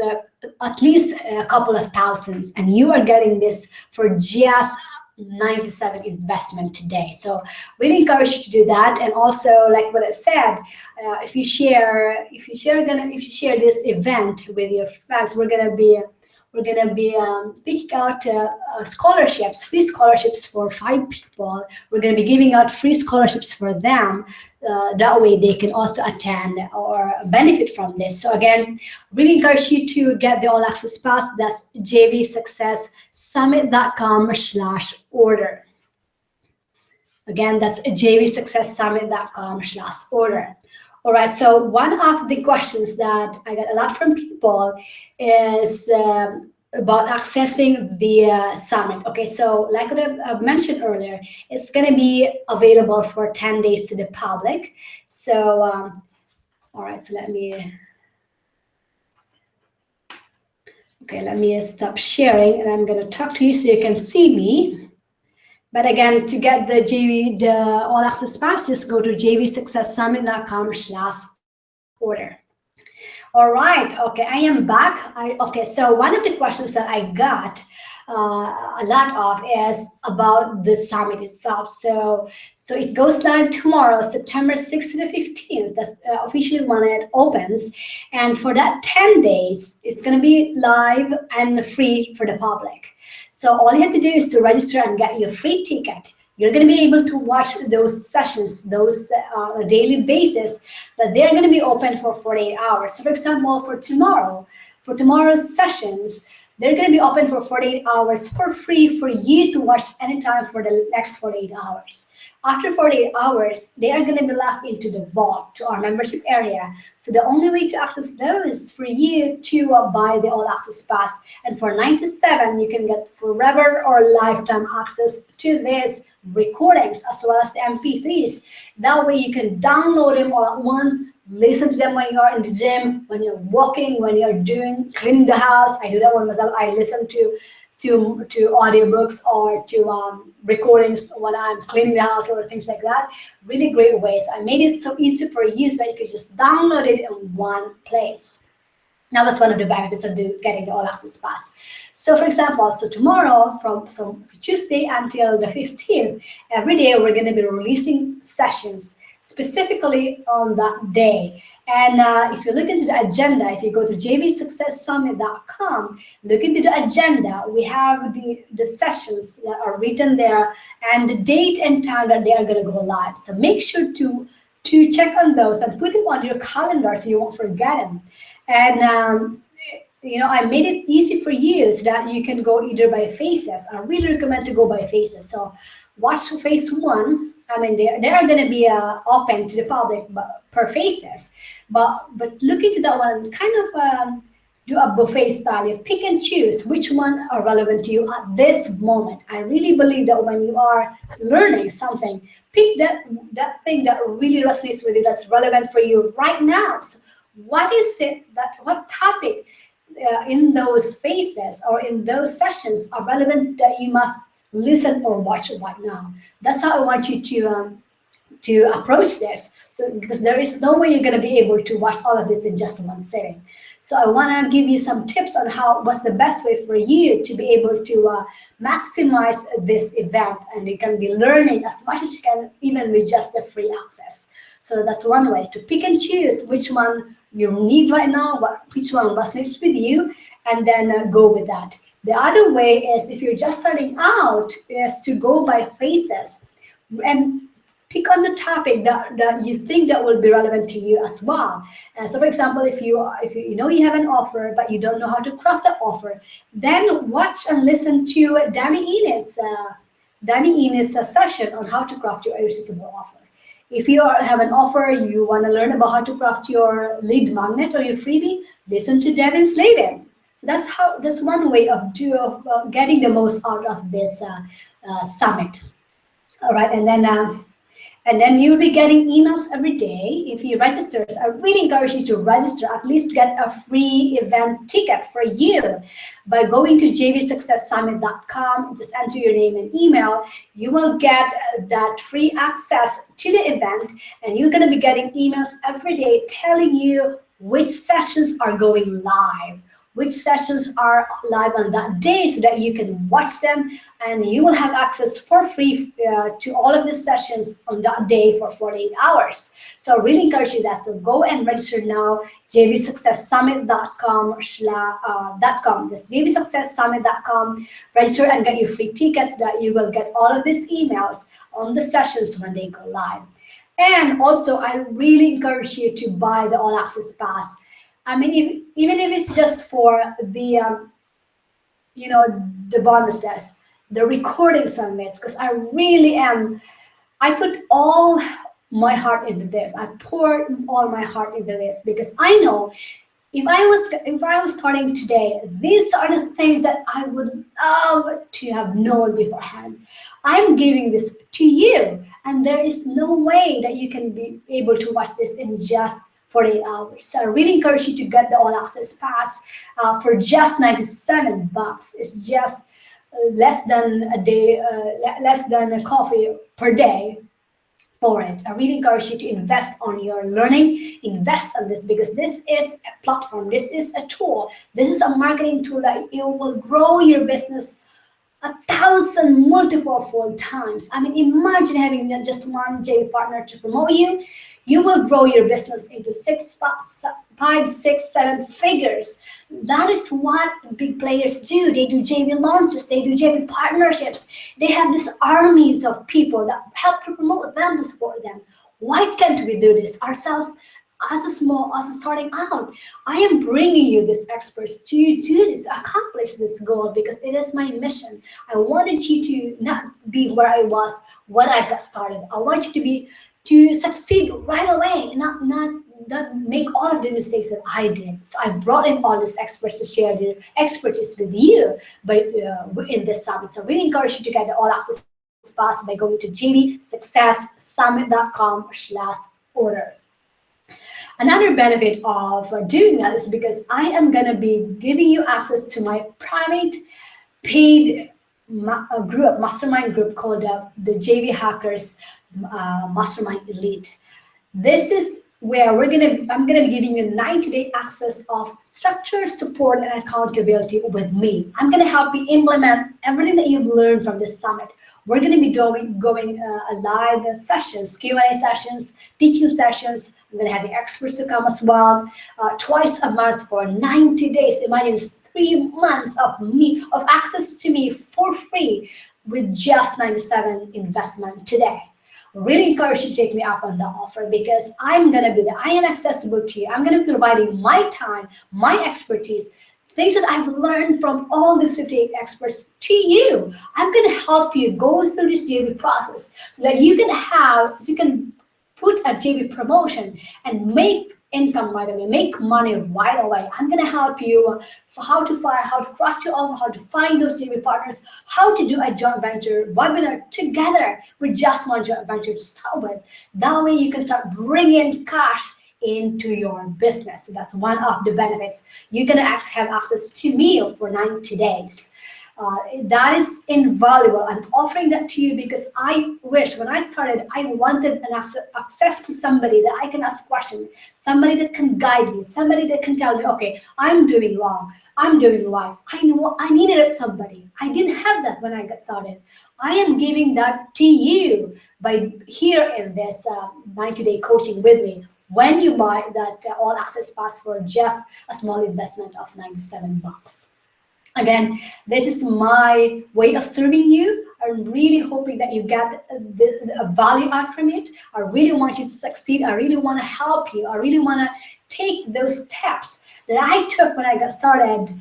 at least a couple of thousands, and you are getting this for just 97 investment today. So really encourage you to do that. And also, like what I've said, if you share this event with your friends, we're gonna be picking out scholarships, free scholarships for 5 people. We're going to be giving out free scholarships for them. That way they can also attend or benefit from this. So again, really encourage you to get the All Access Pass. That's jvsuccesssummit.com/order. Again, that's jvsuccesssummit.com/order. All right, so one of the questions that I get a lot from people is about accessing the summit. Okay, so like what I mentioned earlier, it's going to be available for 10 days to the public. So, all right, so let me stop sharing, and I'm going to talk to you so you can see me. But again, to get the All Access Pass, just go to jvsuccesssummit.com/order. All right, okay, I am back. Okay, so one of the questions that I got a lot of is about the summit itself. So it goes live tomorrow, September 6th to the 15th. That's officially when it opens. And for that 10 days, it's going to be live and free for the public. So all you have to do is to register and get your free ticket. You're going to be able to watch those sessions, those on a daily basis, but they're going to be open for 48 hours. So for example, for tomorrow's sessions, they're going to be open for 48 hours for free for you to watch anytime for the next 48 hours. After 48 hours, they are going to be locked into the vault, to our membership area. So the only way to access those is for you to buy the All Access Pass. And for $97, you can get forever or lifetime access to these recordings as well as the MP3s. That way you can download them all at once, listen to them when you're in the gym, when you're walking, when you're cleaning the house. I do that one myself. I listen to audiobooks or to recordings when I'm cleaning the house or things like that. Really great ways. I made it so easy for you so that you could just download it in one place. That was one of the benefits of getting the All Access Pass. So for example, so tomorrow so Tuesday until the 15th, every day we're going to be releasing sessions specifically on that day. And if you look into the agenda, if you go to jvsuccesssummit.com, look into the agenda, we have the sessions that are written there and the date and time that they are going to go live. So make sure to check on those and put them on your calendar so you won't forget them. And I made it easy for you so that you can go either by phases. I really recommend to go by phases. So watch phase 1. I mean, they are going to be open to the public per phases, but look into that one, kind of do a buffet style. You pick and choose which one are relevant to you at this moment. I really believe that when you are learning something, pick that thing that really resonates with you, that's relevant for you right now. So what topic in those phases or in those sessions are relevant that you must listen or watch it right now? That's how I want you to approach this. So because there is no way you're going to be able to watch all of this in just one sitting. So I want to give you some tips on what's the best way for you to be able to maximize this event, and you can be learning as much as you can, even with just the free access. So that's one way to pick and choose which one you need right now, which one resonates with you, and then go with that. The other way is, if you're just starting out, is to go by phases and pick on the topic that you think that will be relevant to you as well. And so for example, if you know you have an offer but you don't know how to craft the offer, then watch and listen to Danny Enes' session on how to craft your irresistible offer. If you have an offer, you want to learn about how to craft your lead magnet or your freebie, listen to Devin Slavin. So that's one way of getting the most out of this summit. All right, and then you'll be getting emails every day if you register. So I really encourage you to register, at least get a free event ticket for you by going to jvsuccesssummit.com. Just enter your name and email. You will get that free access to the event, and you're going to be getting emails every day telling you which sessions are going live, which sessions are live on that day, so that you can watch them, and you will have access for free to all of these sessions on that day for 48 hours. So I really encourage you that. So go and register now, jvsuccesssummit.com. Just jvsuccesssummit.com. Register and get your free tickets, that you will get all of these emails on the sessions when they go live. And also, I really encourage you to buy the All Access Pass. I mean, even if it's just for the, the bonuses, the recordings on this, because I put all my heart into this. I poured all my heart into this, because I know if I was starting today, these are the things that I would love to have known beforehand. I'm giving this to you, and there is no way that you can be able to watch this in just 48 hours. So I really encourage you to get the All Access Pass for just $97. It's just less than a day, less than a coffee per day for it. I really encourage you to invest on your learning, invest on this, because this is a platform, this is a tool, this is a marketing tool that it will grow your business 1,000 multiple fold times. I mean, imagine having just one JV partner to promote you. You will grow your business into 5, 6, 7 figures. That is what big players do. They do JV launches, they do JV partnerships. They have these armies of people that help to promote them, to support them. Why can't we do this ourselves? As a starting out, I am bringing you these experts to do this, accomplish this goal, because it is my mission. I wanted you to not be where I was when I got started. I want you to succeed right away, not make all of the mistakes that I did. So I brought in all these experts to share their expertise with you in this summit. So I really encourage you to get the all access pass by going to jvsuccesssummit.com/order. Another benefit of doing that is because I am going to be giving you access to my private paid mastermind group called the JV Hackers Mastermind Elite. This is where I'm gonna be giving you 90-day access of structure, support, and accountability with me. I'm gonna help you implement everything that you've learned from this summit. We're going to be going live sessions, Q&A sessions, teaching sessions. I'm going to have experts to come as well, twice a month for 90 days. Imagine it's 3 months of access to me for free with just 97 investment today. Really encourage you to take me up on the offer, because I'm going to be there. I am accessible to you. I'm going to be providing my time, my expertise, things that I've learned from all these 58 experts to you. I'm going to help you go through this JV process so that you can put a JV promotion and make income right away, make money right away. I'm going to help you for how to craft your offer, how to find those JV partners, how to do a joint venture webinar together with just one joint venture to start with. That way you can start bringing cash into your business. So that's one of the benefits. You're gonna have access to me for 90 days. That is invaluable. I'm offering that to you because I wish, when I started, I wanted an access to somebody that I can ask questions, somebody that can guide me, somebody that can tell me, okay, I'm doing wrong, I'm doing right. I know I needed somebody. I didn't have that when I got started. I am giving that to you by here in this 90-day coaching with me, when you buy that all access pass for just a small investment of $97. Again, this is my way of serving you. I'm really hoping that you get the value out from it. I really want you to succeed. I really want to help you. I really want to take those steps that I took when I got started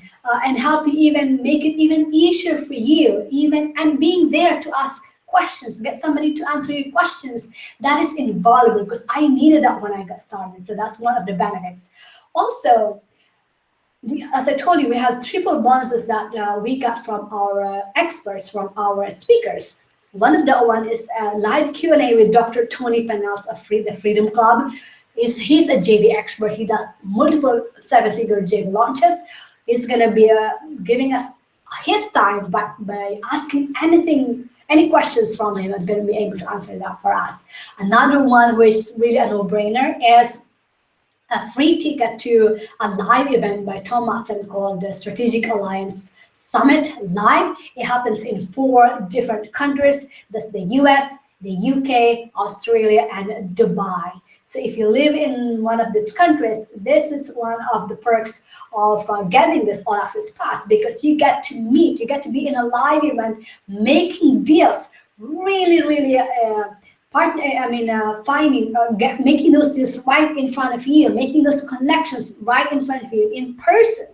and help you even make it even easier for you, and being there to ask questions, get somebody to answer your questions. That is invaluable because I needed that when I got started. So that's one of the benefits. Also, as I told you, we have triple bonuses that we got from our experts, from our speakers. One of the one is a live Q&A with Dr. Tony Penels of the Freedom Club. He's a JV expert. He does multiple 7-figure JV launches. He's going to be giving us his time by asking any questions from him. I'm going to be able to answer that for us. Another one, which is really a no-brainer, is a free ticket to a live event by Tom Matson called the Strategic Alliance Summit Live. It happens in 4 different countries. That's the US, the UK, Australia, and Dubai. So if you live in one of these countries, this is one of the perks of getting this all access pass, because you get to meet, you get to be in a live event, making deals, really, making those deals right in front of you, making those connections right in front of you in person.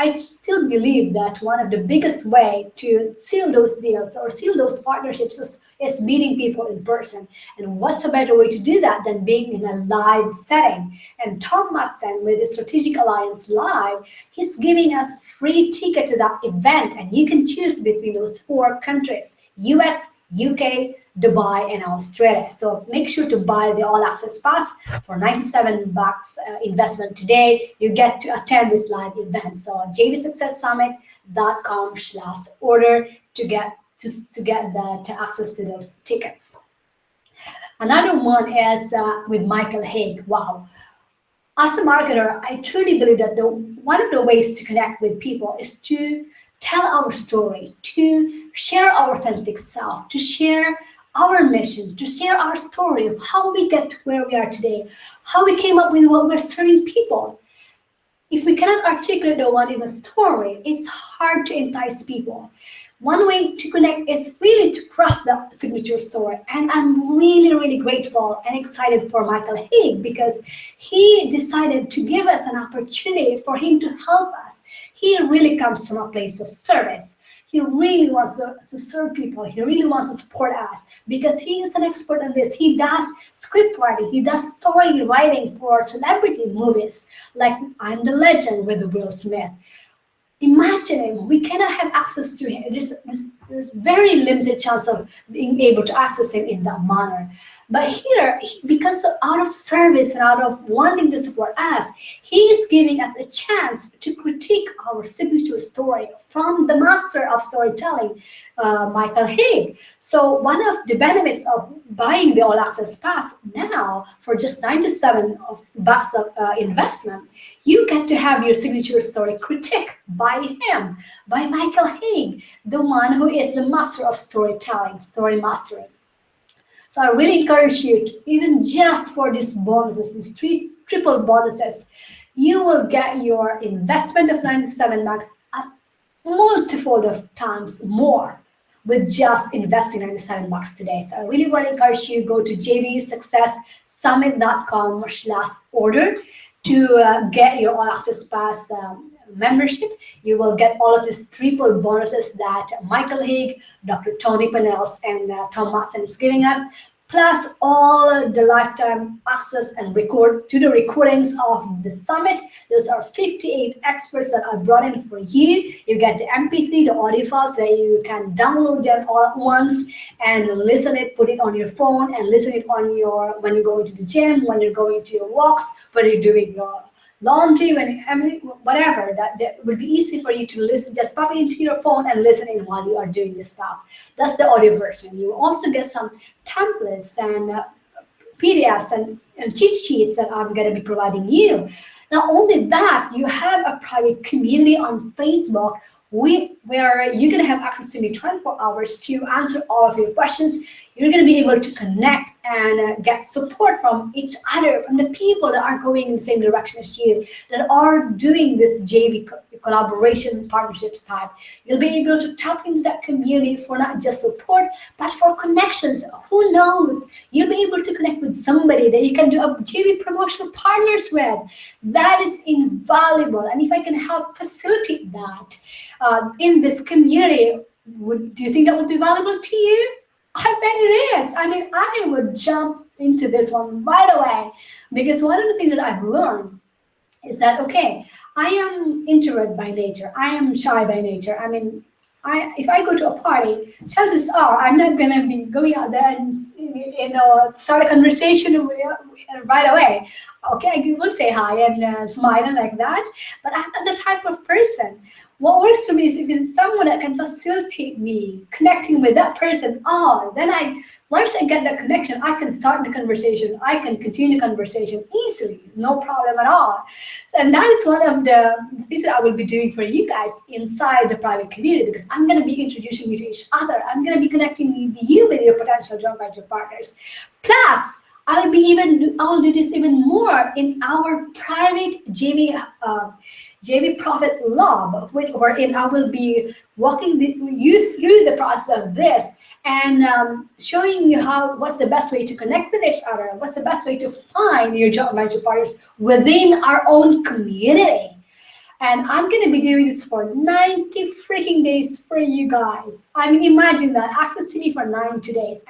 I still believe that one of the biggest way to seal those deals or seal those partnerships is meeting people in person. And what's a better way to do that than being in a live setting? And Tom Matson, with the Strategic Alliance Live, he's giving us free ticket to that event, and you can choose between those 4 countries: US, UK, Dubai, and Australia. So make sure to buy the all access pass for $97 investment today. You get to attend this live event. So jvsuccesssummit.com/order to get that access to those tickets. Another one is with Michael Haig. Wow. As a marketer, I truly believe that one of the ways to connect with people is to tell our story, to share our authentic self, to share our mission, to share our story of how we get to where we are today, how we came up with what we're serving people. If we cannot articulate the one in a story, it's hard to entice people. One way to connect is really to craft the signature story. And I'm really, really grateful and excited for Michael Haig because he decided to give us an opportunity for him to help us. He really comes from a place of service. He really wants to serve people. He really wants to support us because he is an expert in this. He does script writing. He does story writing for celebrity movies like I'm the Legend with Will Smith. Imagine him. We cannot have access to him. There's very limited chance of being able to access him in that manner. But here, because out of service and out of wanting to support us, he is giving us a chance to critique our signature story from the master of storytelling, Michael Haig. So one of the benefits of buying the All Access Pass now for just $97 of investment, you get to have your signature story critique by him, by Michael Haig, the one who is the master of storytelling, story mastering. So I really encourage you, to, even just for these bonuses, these triple bonuses, you will get your investment of 97 bucks at multiple of times more with just investing 97 bucks today. So I really want to encourage you, go to jvsuccesssummit.com/order to get your All Access Pass membership. You will get all of these triple bonuses that Michael Haig, Dr. Tony Panels, and Tom Matson is giving us, plus all the lifetime access and record to the recordings of the summit. Those are 58 experts that are brought in for you. You get the MP3, the audio files, so you can download them all at once and listen it, put it on your phone, and listen it on your when you're going to the gym, when you're going to your walks, when you're doing your laundry, whatever, that would be easy for you to listen. Just pop it into your phone and listen in while you are doing this stuff. That's the audio version. You also get some templates and PDFs and cheat sheets that I'm going to be providing you. Not only that, you have a private community on Facebook where you're going to have access to me 24 hours to answer all of your questions. You're going to be able to connect and get support from each other, from the people that are going in the same direction as you, that are doing this JV collaboration partnerships type. You'll be able to tap into that community for not just support, but for connections. Who knows? You'll be able to connect with somebody that you can do a JV promotional partners with. That is invaluable. And if I can help facilitate that in this community, do you think that would be valuable to you? I bet it is. I mean, I would jump into this one right away because one of the things that I've learned is that, okay, I am introvert by nature. I am shy by nature. I mean, if I go to a party, chances are I'm not going to be going out there and start a conversation right away. Okay, I will say hi and smile and like that, but I'm not the type of person. What works for me is if it's someone that can facilitate me connecting with that person. Then once I get that connection, I can start the conversation. I can continue the conversation easily, no problem at all. And that is one of the things that I will be doing for you guys inside the private community, because I'm going to be introducing you to each other. I'm going to be connecting you with your potential joint venture partners. Plus, I will do this even more in our private JV Profit Lab, wherein I will be walking you through the process of this and showing you what's the best way to connect with each other, what's the best way to find your joint venture partners within our own community. And I'm going to be doing this for 90 freaking days for you guys. I mean, imagine that, access to me for 90 days.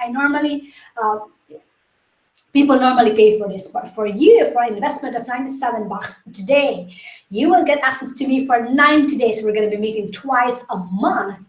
People normally pay for this, but for you, for an investment of 97 bucks today, you will get access to me for 90 days. We're going to be meeting twice a month,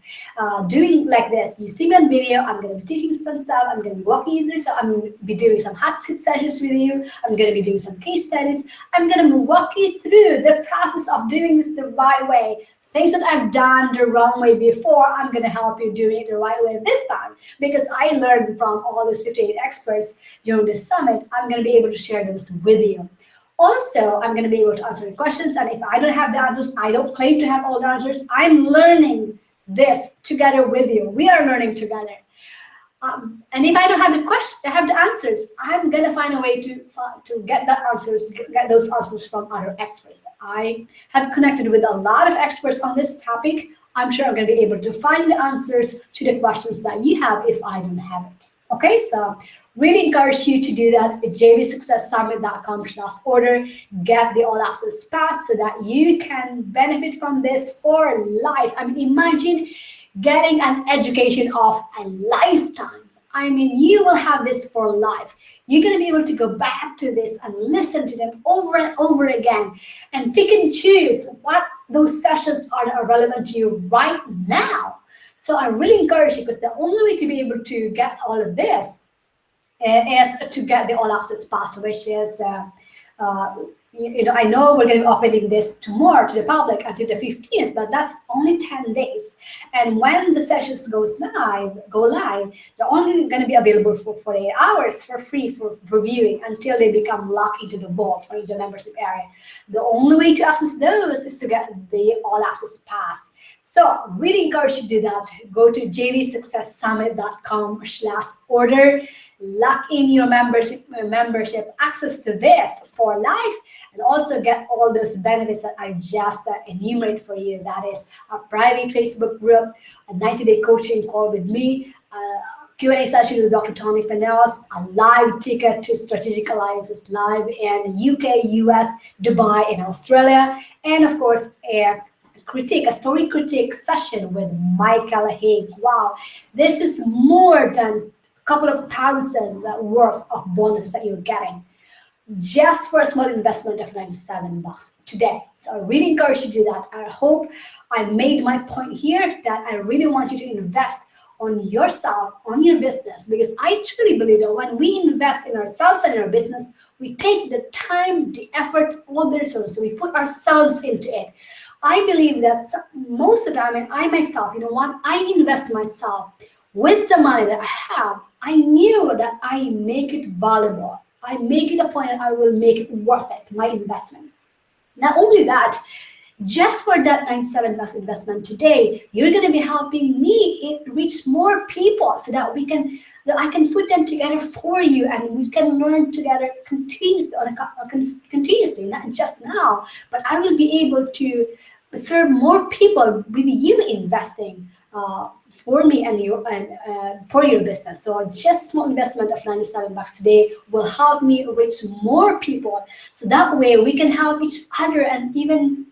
doing like this. You see me on video. I'm going to be teaching some stuff. I'm going to be walking you through. So I'm going to be doing some hot seat sessions with you. I'm going to be doing some case studies. I'm going to walk you through the process of doing this the right way. Things that I've done the wrong way before, I'm going to help you do it the right way this time, because I learned from all these 58 experts during this summit. I'm going to be able to share those with you. Also, I'm going to be able to answer your questions. And if I don't have the answers, I don't claim to have all the answers. I'm learning this together with you. We are learning together. And if I don't have the question, I have the answers, I'm gonna find a way to get the answers, get those answers from other experts. I have connected with a lot of experts on this topic. I'm sure I'm gonna be able to find the answers to the questions that you have if I don't have it. Okay, so really encourage you to do that at jvsuccesssummit.com/order. Get the all access pass so that you can benefit from this for life. I mean, imagine getting an education of a lifetime. I mean, you will have this for life. You're going to be able to go back to this and listen to them over and over again and pick and choose what those sessions are that are relevant to you right now. So I really encourage you, because the only way to be able to get all of this is to get the all access pass, which is I know we're going to be opening this tomorrow to the public until the 15th, but that's only 10 days. And when the sessions go live, they're only going to be available for 48 hours for free for viewing until they become locked into the vault or into the membership area. The only way to access those is to get the all access pass. So really encourage you to do that. Go to jvsuccesssummit.com/order. Lock in your membership access to this for life, and also get all those benefits that I just enumerated for you. That is a private Facebook group, a 90-day coaching call with me, Q&A session with Dr. Tony Pinellas, a live ticket to Strategic Alliances live in UK, US, Dubai, and Australia, and of course a story critique session with Michael Haig. Wow, this is more than couple of thousands worth of bonuses that you're getting just for a small investment of $97 today. So I really encourage you to do that. I hope I made my point here that I really want you to invest on yourself, on your business, because I truly believe that when we invest in ourselves and in our business, we take the time, the effort, all the resources, we put ourselves into it. I believe that most of the time, and I myself, I invest myself with the money that I have. I knew that I make it valuable. I make it a point that I will make it worth it, my investment. Not only that, just for that $97 investment today, you're going to be helping me reach more people so that I can put them together for you, and we can learn together continuously, not just now, but I will be able to serve more people with you investing for me and for your business. So just a small investment of $97 today will help me reach more people. So that way we can help each other and even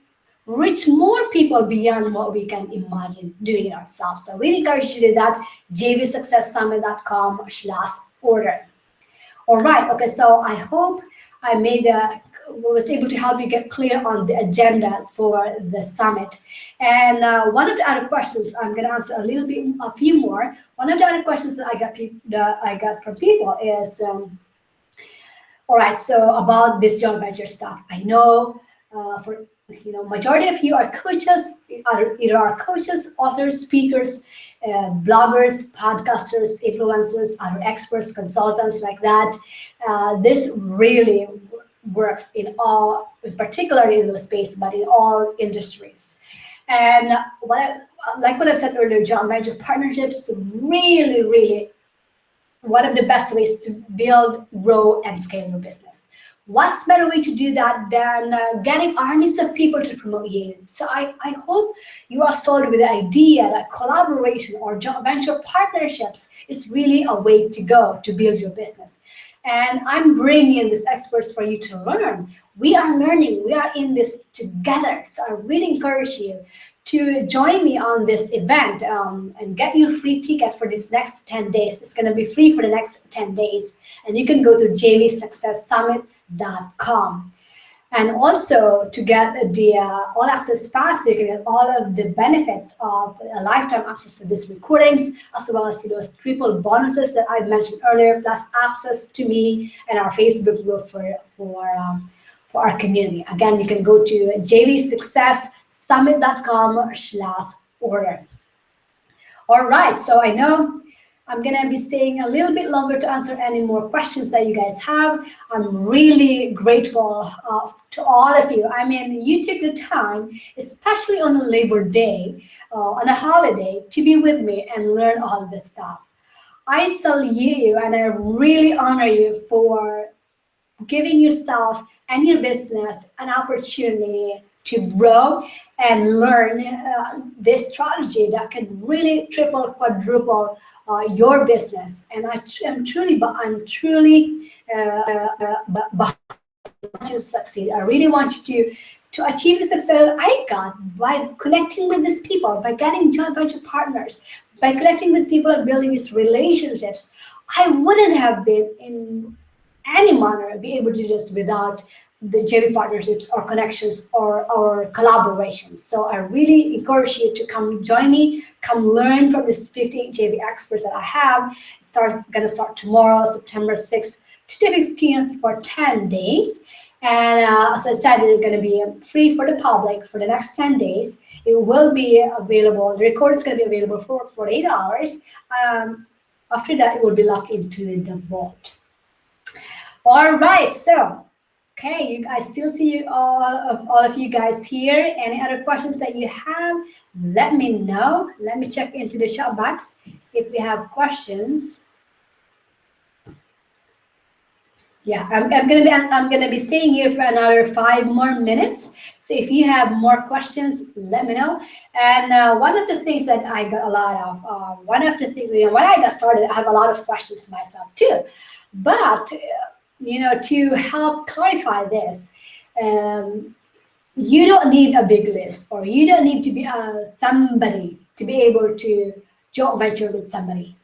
reach more people beyond what we can imagine doing it ourselves. So really encourage you to do that. jvsuccesssummit.com/order. All right. Okay. So I hope I was able to help you get clear on the agendas for the summit. And one of the other questions, I'm going to answer a few more. One of the other questions that I got from people is, all right, so about this joint venture stuff. I know majority of you are coaches, either are coaches, authors, speakers, bloggers, podcasters, influencers, other experts, consultants like that. This really works particularly in the space, but in all industries. And like what I've said earlier, joint venture partnerships really, really one of the best ways to build, grow, and scale your business. What's better way to do that than getting armies of people to promote you? So I hope you are sold with the idea that collaboration or joint venture partnerships is really a way to go to build your business. And I'm bringing in these experts for you to learn. We are learning. We are in this together. So I really encourage you to join me on this event and get your free ticket for this next 10 days. It's going to be free for the next 10 days. And you can go to jvsuccesssummit.com. And also to get the all access pass, you can get all of the benefits of a lifetime access to these recordings, as well as those triple bonuses that I mentioned earlier, plus access to me and our Facebook group for our community. Again, you can go to jvsuccesssummit.com/order. All right, so I know I'm going to be staying a little bit longer to answer any more questions that you guys have. I'm really grateful to all of you. I mean, you took the time, especially on a Labor Day, on a holiday, to be with me and learn all this stuff. I salute you and I really honor you for giving yourself and your business an opportunity to grow and learn this strategy that can really triple, quadruple your business. And I'm truly behind you to succeed. I really want you to achieve the success that I got by connecting with these people, by getting joint venture partners, by connecting with people and building these relationships. I wouldn't have been in any manner be able to do this without the JV partnerships or connections or collaborations. So I really encourage you to come join me, come learn from these 58 JV experts that I have. It's going to start tomorrow, September 6th to the 15th for 10 days. And as I said, it's going to be free for the public for the next 10 days. It will be available, the record is going to be available for 48 hours. After that, it will be locked into the vault. All right, so, okay, I still see all of you guys here. Any other questions that you have, let me know. Let me check into the chat box if we have questions. Yeah, I'm gonna be staying here for another 5 more minutes. So if you have more questions, let me know. And one of the things that I got a lot of, one of the things when I got started, I have a lot of questions myself too. But to help clarify this, you don't need a big list, or you don't need to be somebody to be able to joint venture with somebody.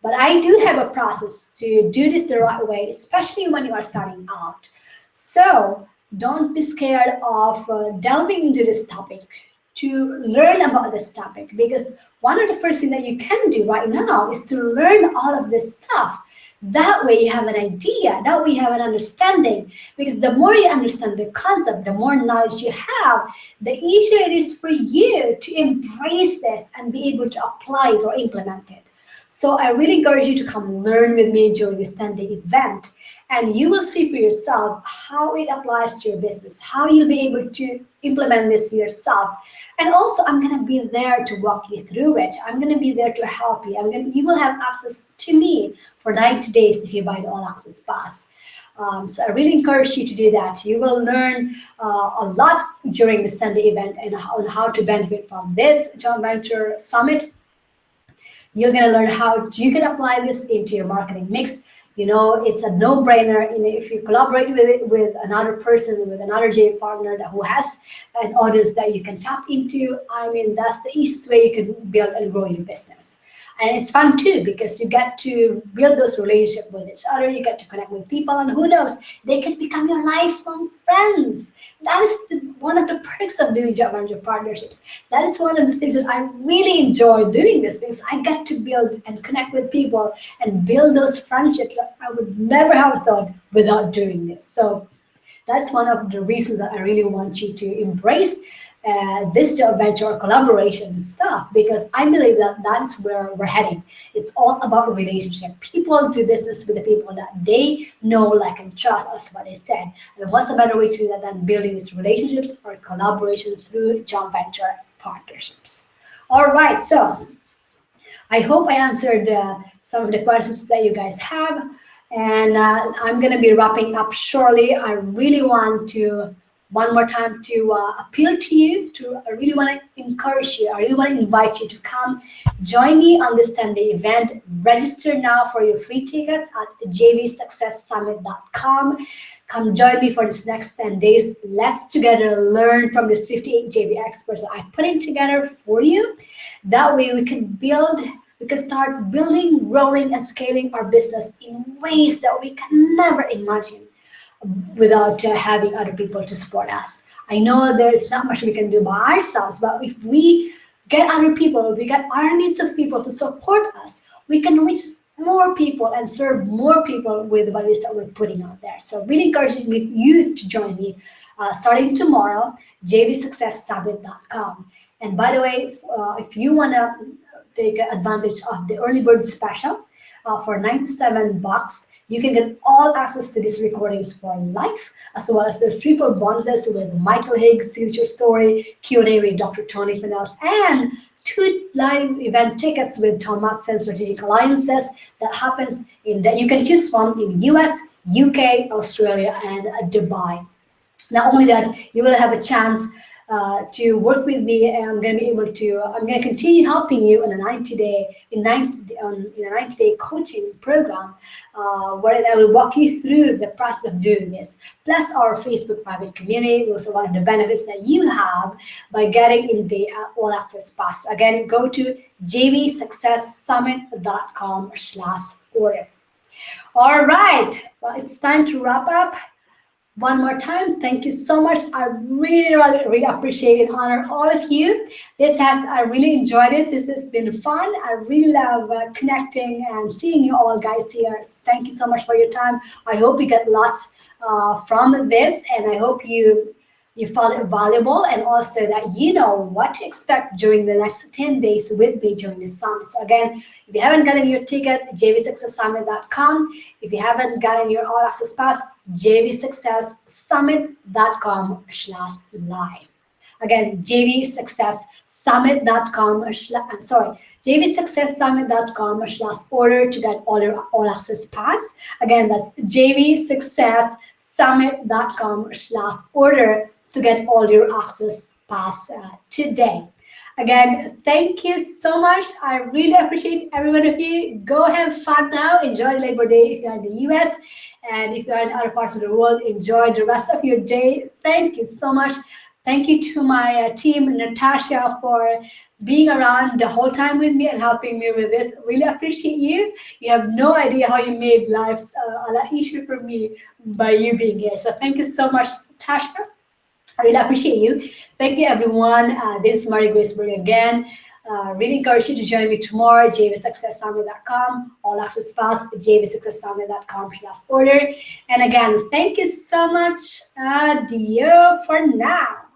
But I do have a process to do this the right way, especially when you are starting out. So don't be scared of delving into this topic, to learn about this topic, because one of the first things that you can do right now is to learn all of this stuff. That way you have an idea, that way you have an understanding, because the more you understand the concept, the more knowledge you have, the easier it is for you to embrace this and be able to apply it or implement it. So I really encourage you to come learn with me during this 10-day event, and you will see for yourself how it applies to your business, how you'll be able to implement this yourself. And also, I'm going to be there to walk you through it. I'm going to be there to help you. You will have access to me for 90 days if you buy the All Access Pass. So I really encourage you to do that. You will learn a lot during this 10-day event and on how to benefit from this joint venture summit. You're going to learn how you can apply this into your marketing mix. It's a no-brainer. If you collaborate with another person, with another JV partner who has an audience that you can tap into, I mean, that's the easiest way you can build and grow your business. And it's fun too, because you get to build those relationships with each other. You get to connect with people, and who knows, they can become your lifelong friends. That is one of the perks of doing joint venture partnerships. That is one of the things that I really enjoy doing this, because I get to build and connect with people and build those friendships that I would never have thought without doing this. So that's one of the reasons that I really want you to embrace this joint venture or collaboration stuff, because I believe that that's where we're heading. It's all about relationship. People do business with the people that they know, like, and trust. That's what they said. And what's a better way to do that than building these relationships or collaboration through joint venture partnerships? All right, so I hope I answered some of the questions that you guys have. And I'm going to be wrapping up shortly. I really want to one more time to appeal to you, I really want to encourage you, I really want to invite you to come join me on this 10-day event. Register now for your free tickets at jvsuccesssummit.com. Come join me for this next 10 days. Let's together learn from these 58 JV experts that I put in together for you. That way we can start building, growing, and scaling our business in ways that we can never imagine without having other people to support us. I know there's not much we can do by ourselves, but if we get other people, if we get armies of people to support us, we can reach more people and serve more people with what it is that we're putting out there. So really encouraging you to join me starting tomorrow, jvsuccesssummit.com. And by the way, if you want to take advantage of the early bird special for $97. You can get all access to these recordings for life, as well as the triple bonuses with Michael Higgs' signature story, Q&A with Dr. Tony Finels, and 2 live event tickets with Tom Matson Strategic Alliances that happens that you can choose from in US, UK, Australia, and Dubai. Not only that, you will have a chance to work with me, and I'm going to continue helping you on a 90-day coaching program where I will walk you through the process of doing this. Plus our Facebook private community. Those are one of the benefits that you have by getting in the All Access Pass. Again, go to jvsuccesssummit.com/order. All right, well, it's time to wrap up. One more time, thank you so much. I really appreciate and honor all of you. I really enjoyed this. This has been fun. I really love connecting and seeing you all guys here. Thank you so much for your time. I hope you get lots from this, and I hope you found it valuable, and also that you know what to expect during the next 10 days with me during this summit. So again, if you haven't gotten your ticket, jvsuccesssummit.com. If you haven't gotten your All Access Pass, jvsuccesssummit.com/live. Again, jvsuccesssummit.com/order to get all your All Access Pass. Again, that's jvsuccesssummit.com/order to get all your access pass today. Again, thank you so much. I really appreciate every one of you. Go have fun now. Enjoy Labor Day if you're in the US, and if you're in other parts of the world, enjoy the rest of your day. Thank you so much. Thank you to my team, Natasha, for being around the whole time with me and helping me with this. Really appreciate you. You have no idea how you made lives a lot easier for me by you being here. So thank you so much, Tasha. I really appreciate you. Thank you, everyone. This is Marie Graceberg again. Really encourage you to join me tomorrow, jvsuccesssummit.com, All Access Pass, jvsuccesssummit.com/order. And again, thank you so much. Adieu for now.